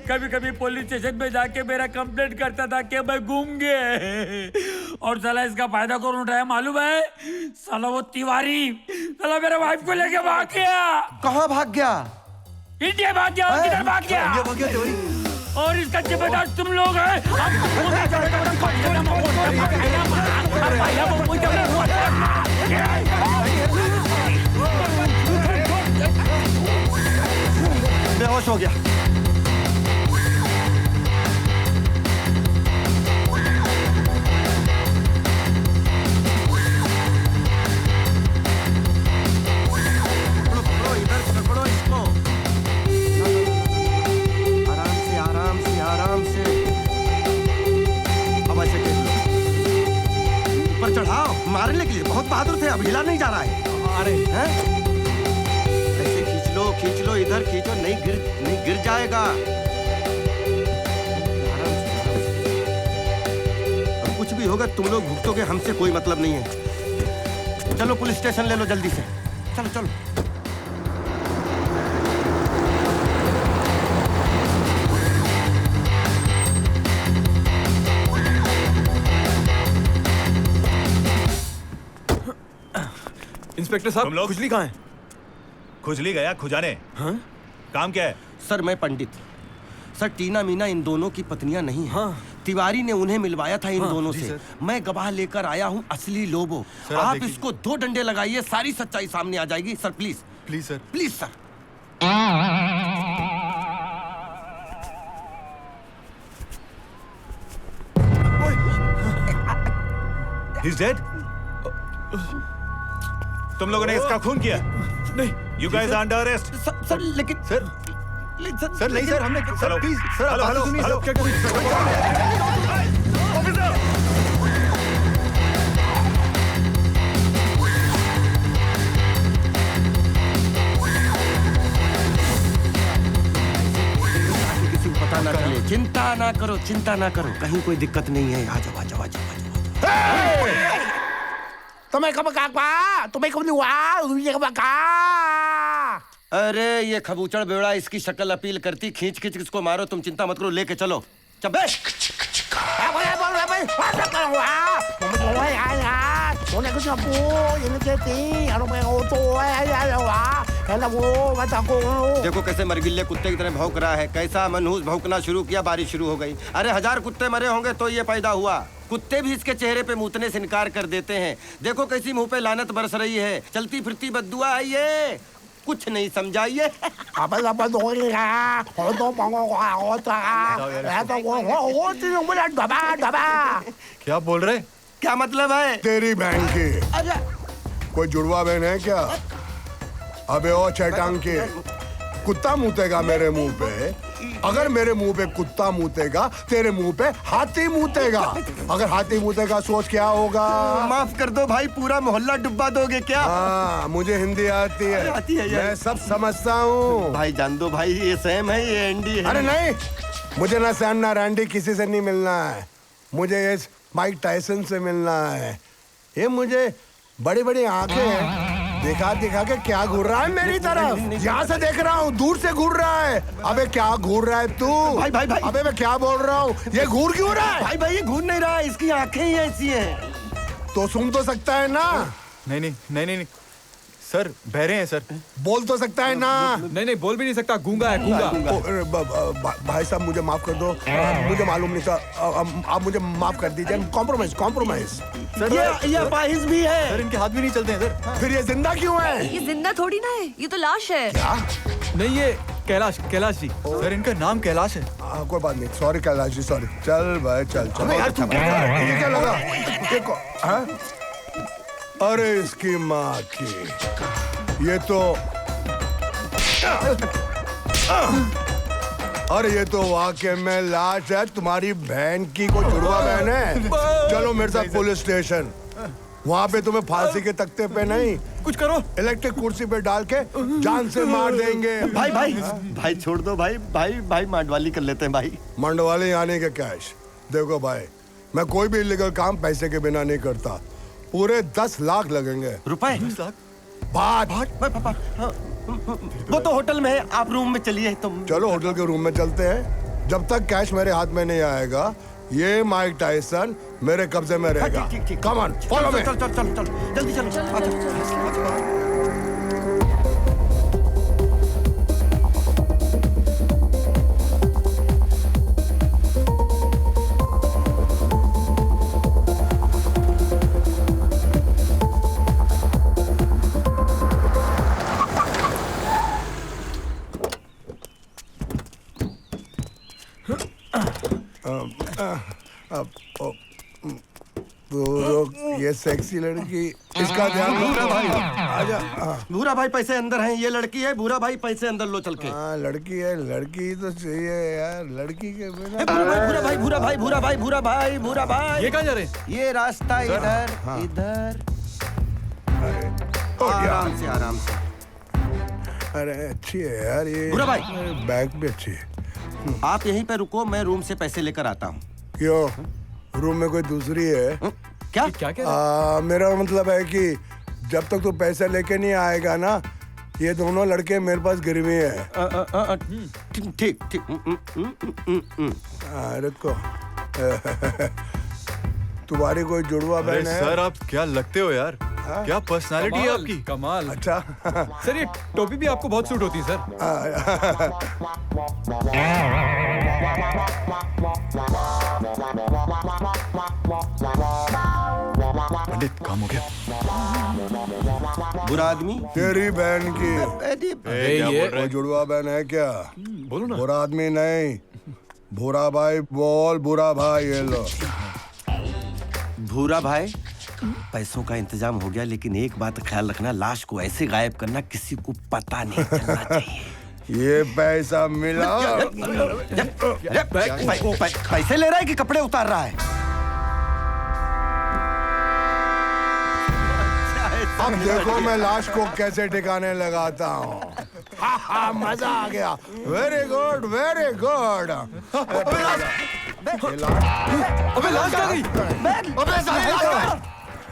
कभी कभी पुलिस स्टेशन में जाके मेरा कंप्लेंट करता था कि मैं घूम गए। और साला इसका फायदा कौन उठाया मालूम है? साला वो तिवारी। साला मेरे वाइफ को लेके भाग गया। कहाँ भाग गया? इंडिया भाग गया। और किधर भाग गया? इंडिया भाग गया तिवारी। और इसका जिम्मेदार तुम लोग हैं। बेहोश हो गया। पकड़ने के लिए बहुत बहादुर थे, अब हिला नहीं जा रहा है। अरे ऐसे खींच लो, इधर खींचो, नहीं गिर जाएगा। अब कुछ भी होगा तुम लोग भुगतोगे, हमसे कोई मतलब नहीं है। चलो पुलिस स्टेशन ले लो जल्दी से, चलो चलो। इंस्पेक्टर साहब, खुजली कहाँ है? खुजली गया खुजाने। हाँ? काम क्या है? सर मैं पंडित। सर टीना मीना इन दोनों की पत्नियां नहीं हैं। हाँ। तिवारी ने उन्हें मिलवाया था इन दोनों से। मैं गवाह लेकर आया हूं, असली लोबो। आप इसको 2 डंडे लगाइए, सारी सच्चाई सामने आ जाएगी। Sir please please sir, please sir. He's dead? तुम लोगों ने इसका खून किया? नहीं। You guys are under arrest. Sir लेकिन सर नहीं सर, हमने sir please sir, hello hello hello क्या करें? किसी को पता ना चले। चिंता ना करो, कहीं कोई दिक्कत नहीं है। आ जाओ। अरे ये खबूचड़ बेवड़ा, इसकी शक्ल अपील करती। खींच इसको मारो, तुम चिंता मत करो, लेके चलो। चबे देखो कैसे मरगिल्ले कुत्ते की तरह भौंक रहा है। कैसा मनहूस भौंकना शुरू किया, बारिश शुरू हो गई। अरे 1000 कुत्ते मरे होंगे तो ये पैदा हुआ। कुत्ते भी इसके चेहरे पे मूतने से इनकार कर देते हैं। देखो कैसी मुंह पे लानत बरस रही है। चलती फिरती बद्दुआ है ये, कुछ नहीं समझाइए। क्या बोल रहे? क्या मतलब है? तेरी बहन की कोई जुड़वा बहन है क्या? अबे ओ चटांग के, कुत्ता मूतेगा मेरे मुंह पे। अगर मेरे मुंह पे कुत्ता मूतेगा, तेरे मुंह पे हाथी मूतेगा। अगर हाथी मूतेगा सोच क्या होगा? माफ कर दो भाई, पूरा मोहल्ला डुबा दोगे क्या? हाँ, मुझे हिंदी आती है, मैं सब समझता हूँ। भाई जान दो भाई, ये सैम है, ये एंडी है। अरे नहीं, मुझे ना सैम ना रैंडी किसी से नहीं मिलना है। मुझे ये माइक टायसन से मिलना है। ये मुझे बड़ी बड़ी आंखें हैं, दिखा के क्या घूर रहा है मेरी तरफ? यहाँ से देख रहा हूँ, दूर से घूर रहा है। अबे क्या घूर रहा है तू? भाई अबे मैं क्या बोल रहा हूँ, ये घूर क्यों रहा है? भाई ये घूर नहीं रहा है, इसकी आंखें ही ऐसी हैं। तो सुन तो सकता है ना? नहीं सर, बहरे हैं सर। बोल तो सकता है ना? नहीं बोल भी नहीं सकता, गूंगा है, गूंगा। भाई साहब मुझे माफ कर दो, मुझे मालूम नहीं था। आप मुझे माफ कर दीजिए। कॉम्प्रोमाइज सर, ये अपाहिज भी है सर, इनके हाथ भी नहीं चलते हैं सर। फिर ये जिंदा क्यों है? ये जिंदा थोड़ी ना है, ये तो लाश है। क्या? नहीं, ये कैलाश जी। सर इनका नाम कैलाश है। कोई बात नहीं, सॉरी कैलाश जी, सॉरी। चल भाई चल। ये क्या लगा? अरे इसकी माँ की, ये तो अरे ये तो वाकई में लाश है तुम्हारी बहन की। कोई जुड़वा बहन है? चलो मेरे साथ पुलिस स्टेशन। वहाँ पे तुम्हें फांसी के तख्ते पे नहीं, कुछ करो, इलेक्ट्रिक कुर्सी पे डाल के जान से मार देंगे। भाई छोड़ दो भाई मांडवाली कर लेते हैं भाई। मंडवाली आने के कैश। देखो भाई, मैं कोई भी इलीगल काम पैसे के बिना नहीं करता। पूरे 10 लाख लगेंगे। रुपए? 10 लाख? बात वो तो होटल में है, आप रूम में चलिए। तुम चलो होटल के रूम में चलते हैं। जब तक कैश मेरे हाथ में नहीं आएगा, ये माइक टायसन मेरे कब्जे में रहेगा। Come on, follow me. चल जल्दी चलो। ये सेक्सी लड़की, इसका ध्यान रखो भाई। आजा। भूरा भाई पैसे अंदर हैं, ये लड़की है। भूरा भाई पैसे अंदर लो चल के। हाँ लड़की है, लड़की तो चाहिए यार, लड़की के बिना। भूरा भाई। ये कहाँ जा रहे हैं? ये रास्ता इधर। आराम से आराम से। अरे अच्छी है यार ये। बुरा भाई। बैग भी अच्छी है। आप यहीं पे रुको, मैं रूम से पैसे लेकर आता हूँ। क्यों? रूम में कोई दूसरी है? क्या क्या? मेरा मतलब है कि जब तक तू पैसे लेके नहीं आएगा ना, ये दोनों लड़के मेरे पास गिरवी है। ठीक ठीक। रुको। तुम्हारी कोई जुड़वा अरे बहन है? सर आप क्या लगते हो यार? क्या पर्सनालिटी है आपकी? कमाल। अच्छा। सर ये टोपी भी आपको बहुत सूट होती है सर। पंडित काम हो गया। बुरा आदमी तेरी बहन की। क्या बोल रहे हैं? जुड़वा बहन है क्या? बोलो ना। बुरा आदमी नहीं, बुरा भाई बोल। बुरा भाई ये लो। भूरा भाई, पैसों का इंतजाम हो गया, लेकिन एक बात ख्याल रखना, लाश को ऐसे गायब करना किसी को पता नहीं चलना चाहिए। ये पैसा मिला। पैसे ले रहा है कि कपड़े उतार रहा है? अब देखो मैं लाश को कैसे ठिकाने लगाता हूँ। मजा आ गया। Very good very good. अबे लाश कहाँ गई?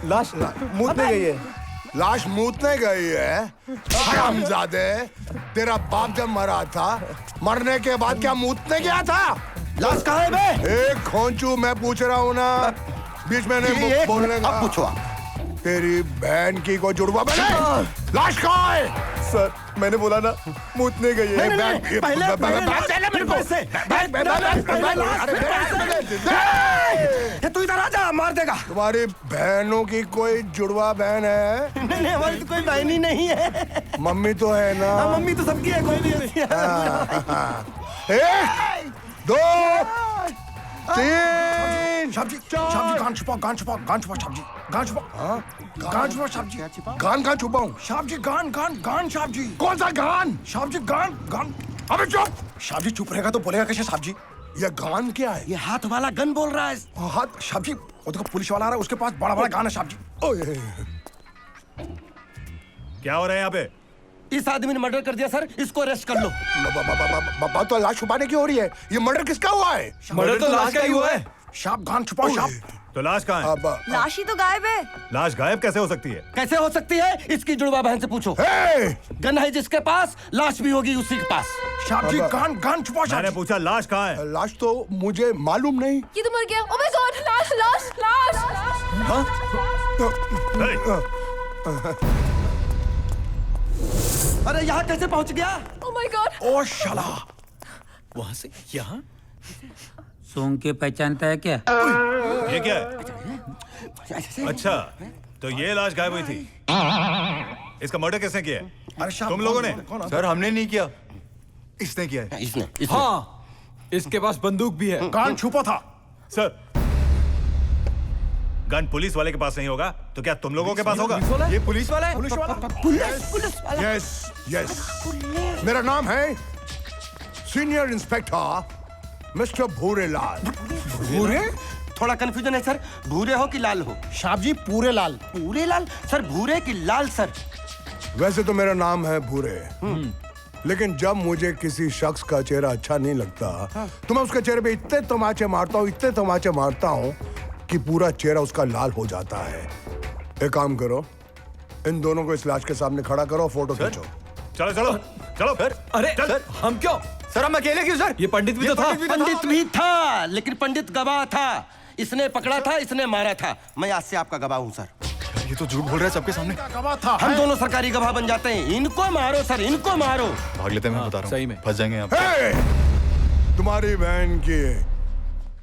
लाश मूतने गई है। लाश मूतने गई है? हरामजादे, तेरा बाप जब मरा था, मरने के बाद क्या मूतने गया था? लाश कहाँ है बे? एक खोंचू मैं पूछ रहा हूँ ना, बीच में नहीं बोलने का। अब पूछो। तेरी बहन की कोई जुड़वा बहन है? लाश कहाँ है? सर मैंने बोला ना, मूतने गई है। तू इधर आ जा, मार देगा। तुम्हारी बहनों की कोई जुड़वा बहन है? नहीं, हमारी तो कोई बहन ही नहीं है। मम्मी तो है ना? मम्मी तो सबकी है, कोई नहीं है। 1 2 3 शाबजी गान छुपाओ, गान छुपाओ, गान छुपाओ शाबजी, गान छुपाओ, गान छुपाओ शाबजी। गान कहाँ छुपाऊं? शाबजी गान गान गान शाबजी। कौन सा गान? शाबजी गान गान। अबे चुप। शाबजी चुप रहेगा तो बोलेगा कैसे शाबजी? ये गान क्या है? ये हाथ वाला गन बोल रहा है। हाथ शाबजी, वो देखो पुलिस वाला आ रहा है, उसके पास बड़ा बड़ा गान है शाबजी। क्या हो रहा है यहाँ पे? इस आदमी ने मर्डर कर दिया सर, इसको अरेस्ट कर लो। बात तो लाश छुपाने की हो रही है। ये मर्डर किसका हुआ है? मर्डर तो लाश का ही हुआ है। शाप गान छुपाओ शाप। तो लाश कहाँ है? लाश ही तो गायब है। लाश गायब कैसे हो सकती है? कैसे हो सकती है? इसकी जुड़वा बहन से पूछो। गन है जिसके पास, लाश भी होगी उसी के पास। शाबजी गान गान छुपाओ शाबजी। मैंने पूछा लाश कहाँ है? लाश तो मुझे मालूम नहीं। ये तो मर गया। ओह माय गॉड, लाश लाश लाश। अरे यहाँ कैसे पहुँच गया? Oh my God. ओ शाला, वहाँ से यहाँ? सूंघ के पहचानता है क्या? ये क्या है? अच्छा, तो ये लाश गायब हुई थी। इसका मर्डर किसने किया है? तुम लोगों ने? सर हमने नहीं किया, इसने किया है। इसने। हाँ, इसके पास बंदूक भी है। गान छुपा था। सर, गन पुलिस वाले के पास नहीं होगा तो क्या तुम लोगों के पास होगा? ये पुलिस वाला है? पुलिस वाला? पुलिस वाला? यस यस, मेरा नाम है सीनियर इंस्पेक्टर मिस्टर भूरेलाल। भूरे? थोड़ा कंफ्यूजन है सर, भूरे हो कि लाल हो? शाबजी पूरे लाल। पूरे लाल? सर भूरे कि लाल सर? वैसे तो मेरा नाम है भूरे, लेकिन जब मुझे किसी शख्स का चेहरा अच्छा नहीं लगता तो मैं उसके चेहरे पे इतने तमाचे मारता हूँ, इतने तमाचे मारता हूँ कि पूरा चेहरा उसका लाल हो जाता है। एक काम करो, इन दोनों को इस लाश के सामने खड़ा करो, फोटो खींचो। चलो चलो चलो। सर अरे सर हम क्यों? सर हम अकेले क्यों सर? ये पंडित भी तो था। पंडित भी था, लेकिन पंडित गवाह था। इसने पकड़ा था, इसने मारा था। मैं आज से आपका गवाह हूँ सर। ये तो झूठ बोल रहा है सबके सामने। गवाह था। हम दोनों सरकारी गवाह बन जाते हैं। इनको मारो सर, इनको मारो। भाग लेते हैं, मैं बता रहा हूँ। सही में फंस जाएंगे यहाँ पे। तुम्हारी बहन की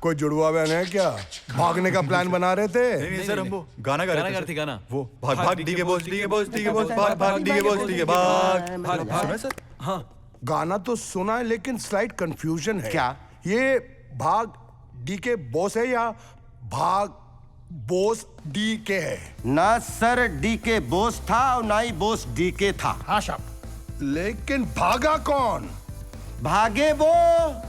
कोई जुड़वा बहन है क्या? भागने का प्लान बना रहे थे? नहीं सर, हम वो गाना गा रहे थे। गाना वो भाग भाग DK boss DK boss DK boss भाग भाग डीके बॉस डीके भाग। सुना सर? हाँ गाना तो सुना है, लेकिन स्लाइट कंफ्यूजन है। क्या? ये भाग डीके बॉस है या भाग बोस डीके है? ना सर, डीके बोस था और ना ही बोस डीके था। हाँ शाब। लेकिन भागा कौन? भागे वो,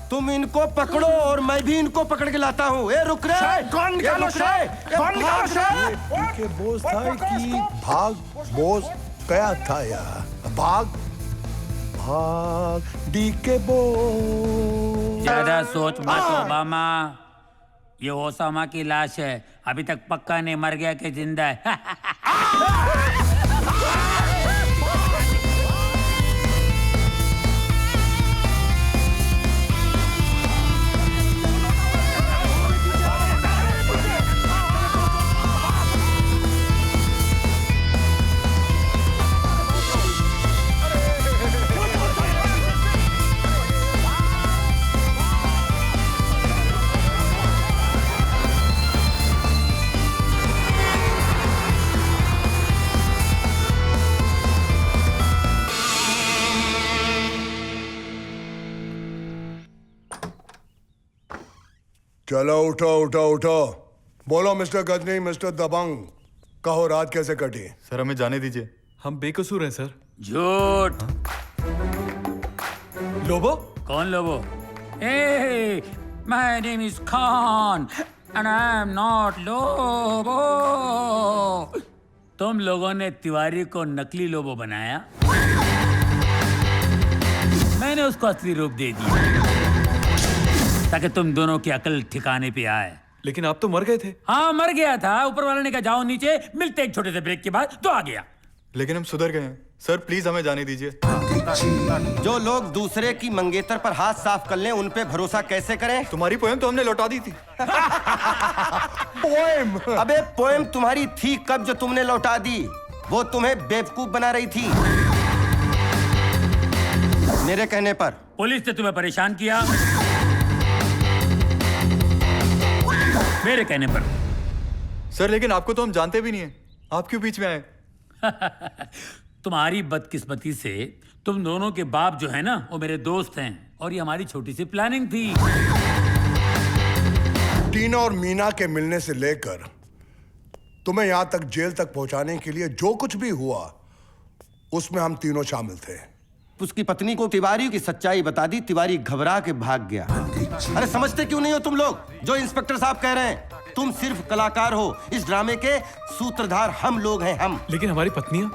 तुम इनको पकड़ो और मैं भी इनको पकड़ के लाता हूँ। ए रुक रे, कौन निकालो शाब? कौन निकालो शाब? डीके बोस था कि भाग बोस गया था यार। भाग भाग डी के बो। ज्यादा सोच मत ओबामा, ये ओसामा की लाश है, अभी तक पक्का नहीं मर गया कि जिंदा है। चलो उठो उठो उठो। बोलो मिस्टर गजनी, मिस्टर दबंग, कहो रात कैसे कटी? सर हमें जाने दीजिए, हम बेकसूर हैं सर। झूठ। लोबो? कौन लोबो? ए, my name is Khan and I am not Lobo. तुम लोगों ने तिवारी को नकली लोबो बनाया, मैंने उसको असली रूप दे दिया ताकि तुम दोनों की अकल ठिकाने पे आए। लेकिन आप तो मर गए थे। हाँ मर गया था, ऊपर वाले ने कहा जाओ नीचे, मिलते एक छोटे से ब्रेक के बाद, तो आ गया। लेकिन हम सुधर गए हैं सर, प्लीज हमें जाने दीजिए। जो लोग दूसरे की मंगेतर पर हाथ साफ कर लें, उन पे भरोसा कैसे करें? तुम्हारी पोएम तो हमने लौटा दी थी। पोएम? अबे पोएम तुम्हारी थी कब जो तुमने लौटा दी? वो तुम्हें बेवकूफ बना रही थी मेरे कहने पर। पुलिस ने तुम्हें परेशान किया मेरे कहने पर। सर लेकिन आपको तो हम जानते भी नहीं है, आप क्यों बीच में आए? तुम्हारी बदकिस्मती से तुम दोनों के बाप जो है ना, वो मेरे दोस्त हैं, और ये हमारी छोटी सी प्लानिंग थी। टीना और मीना के मिलने से लेकर तुम्हें यहां तक जेल तक पहुंचाने के लिए जो कुछ भी हुआ, उसमें हम तीनों शामिल थे। उसकी पत्नी को तिवारी की सच्चाई बता दी, तिवारी घबरा के भाग गया। अरे समझते क्यों नहीं हो तुम लोग? जो इंस्पेक्टर साहब कह रहे हैं, तुम सिर्फ कलाकार हो, इस ड्रामे के सूत्रधार हम लोग हैं, हम। लेकिन हमारी पत्नियां?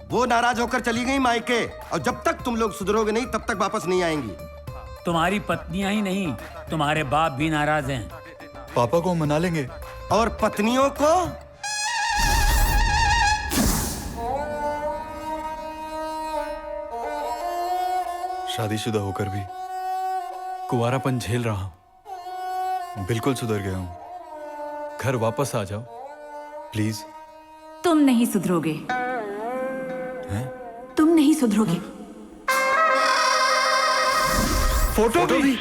वो नाराज होकर चली गई मायके, और जब तक तुम लोग सुधरोगे नहीं तब तक वापस नहीं आएंगी। तुम्हारी पत्नियां ही नहीं, तुम्हारे बाप भी नाराज हैं। पापा को मना लेंगे। और पत्नियों को? शादीशुदा होकर भी कुंवारापन झेल रहा हूं। बिल्कुल सुधर गया हूं। घर वापस आ जाओ प्लीज। तुम नहीं सुधरोगे। तुम नहीं सुधरोगे। फोटो भी?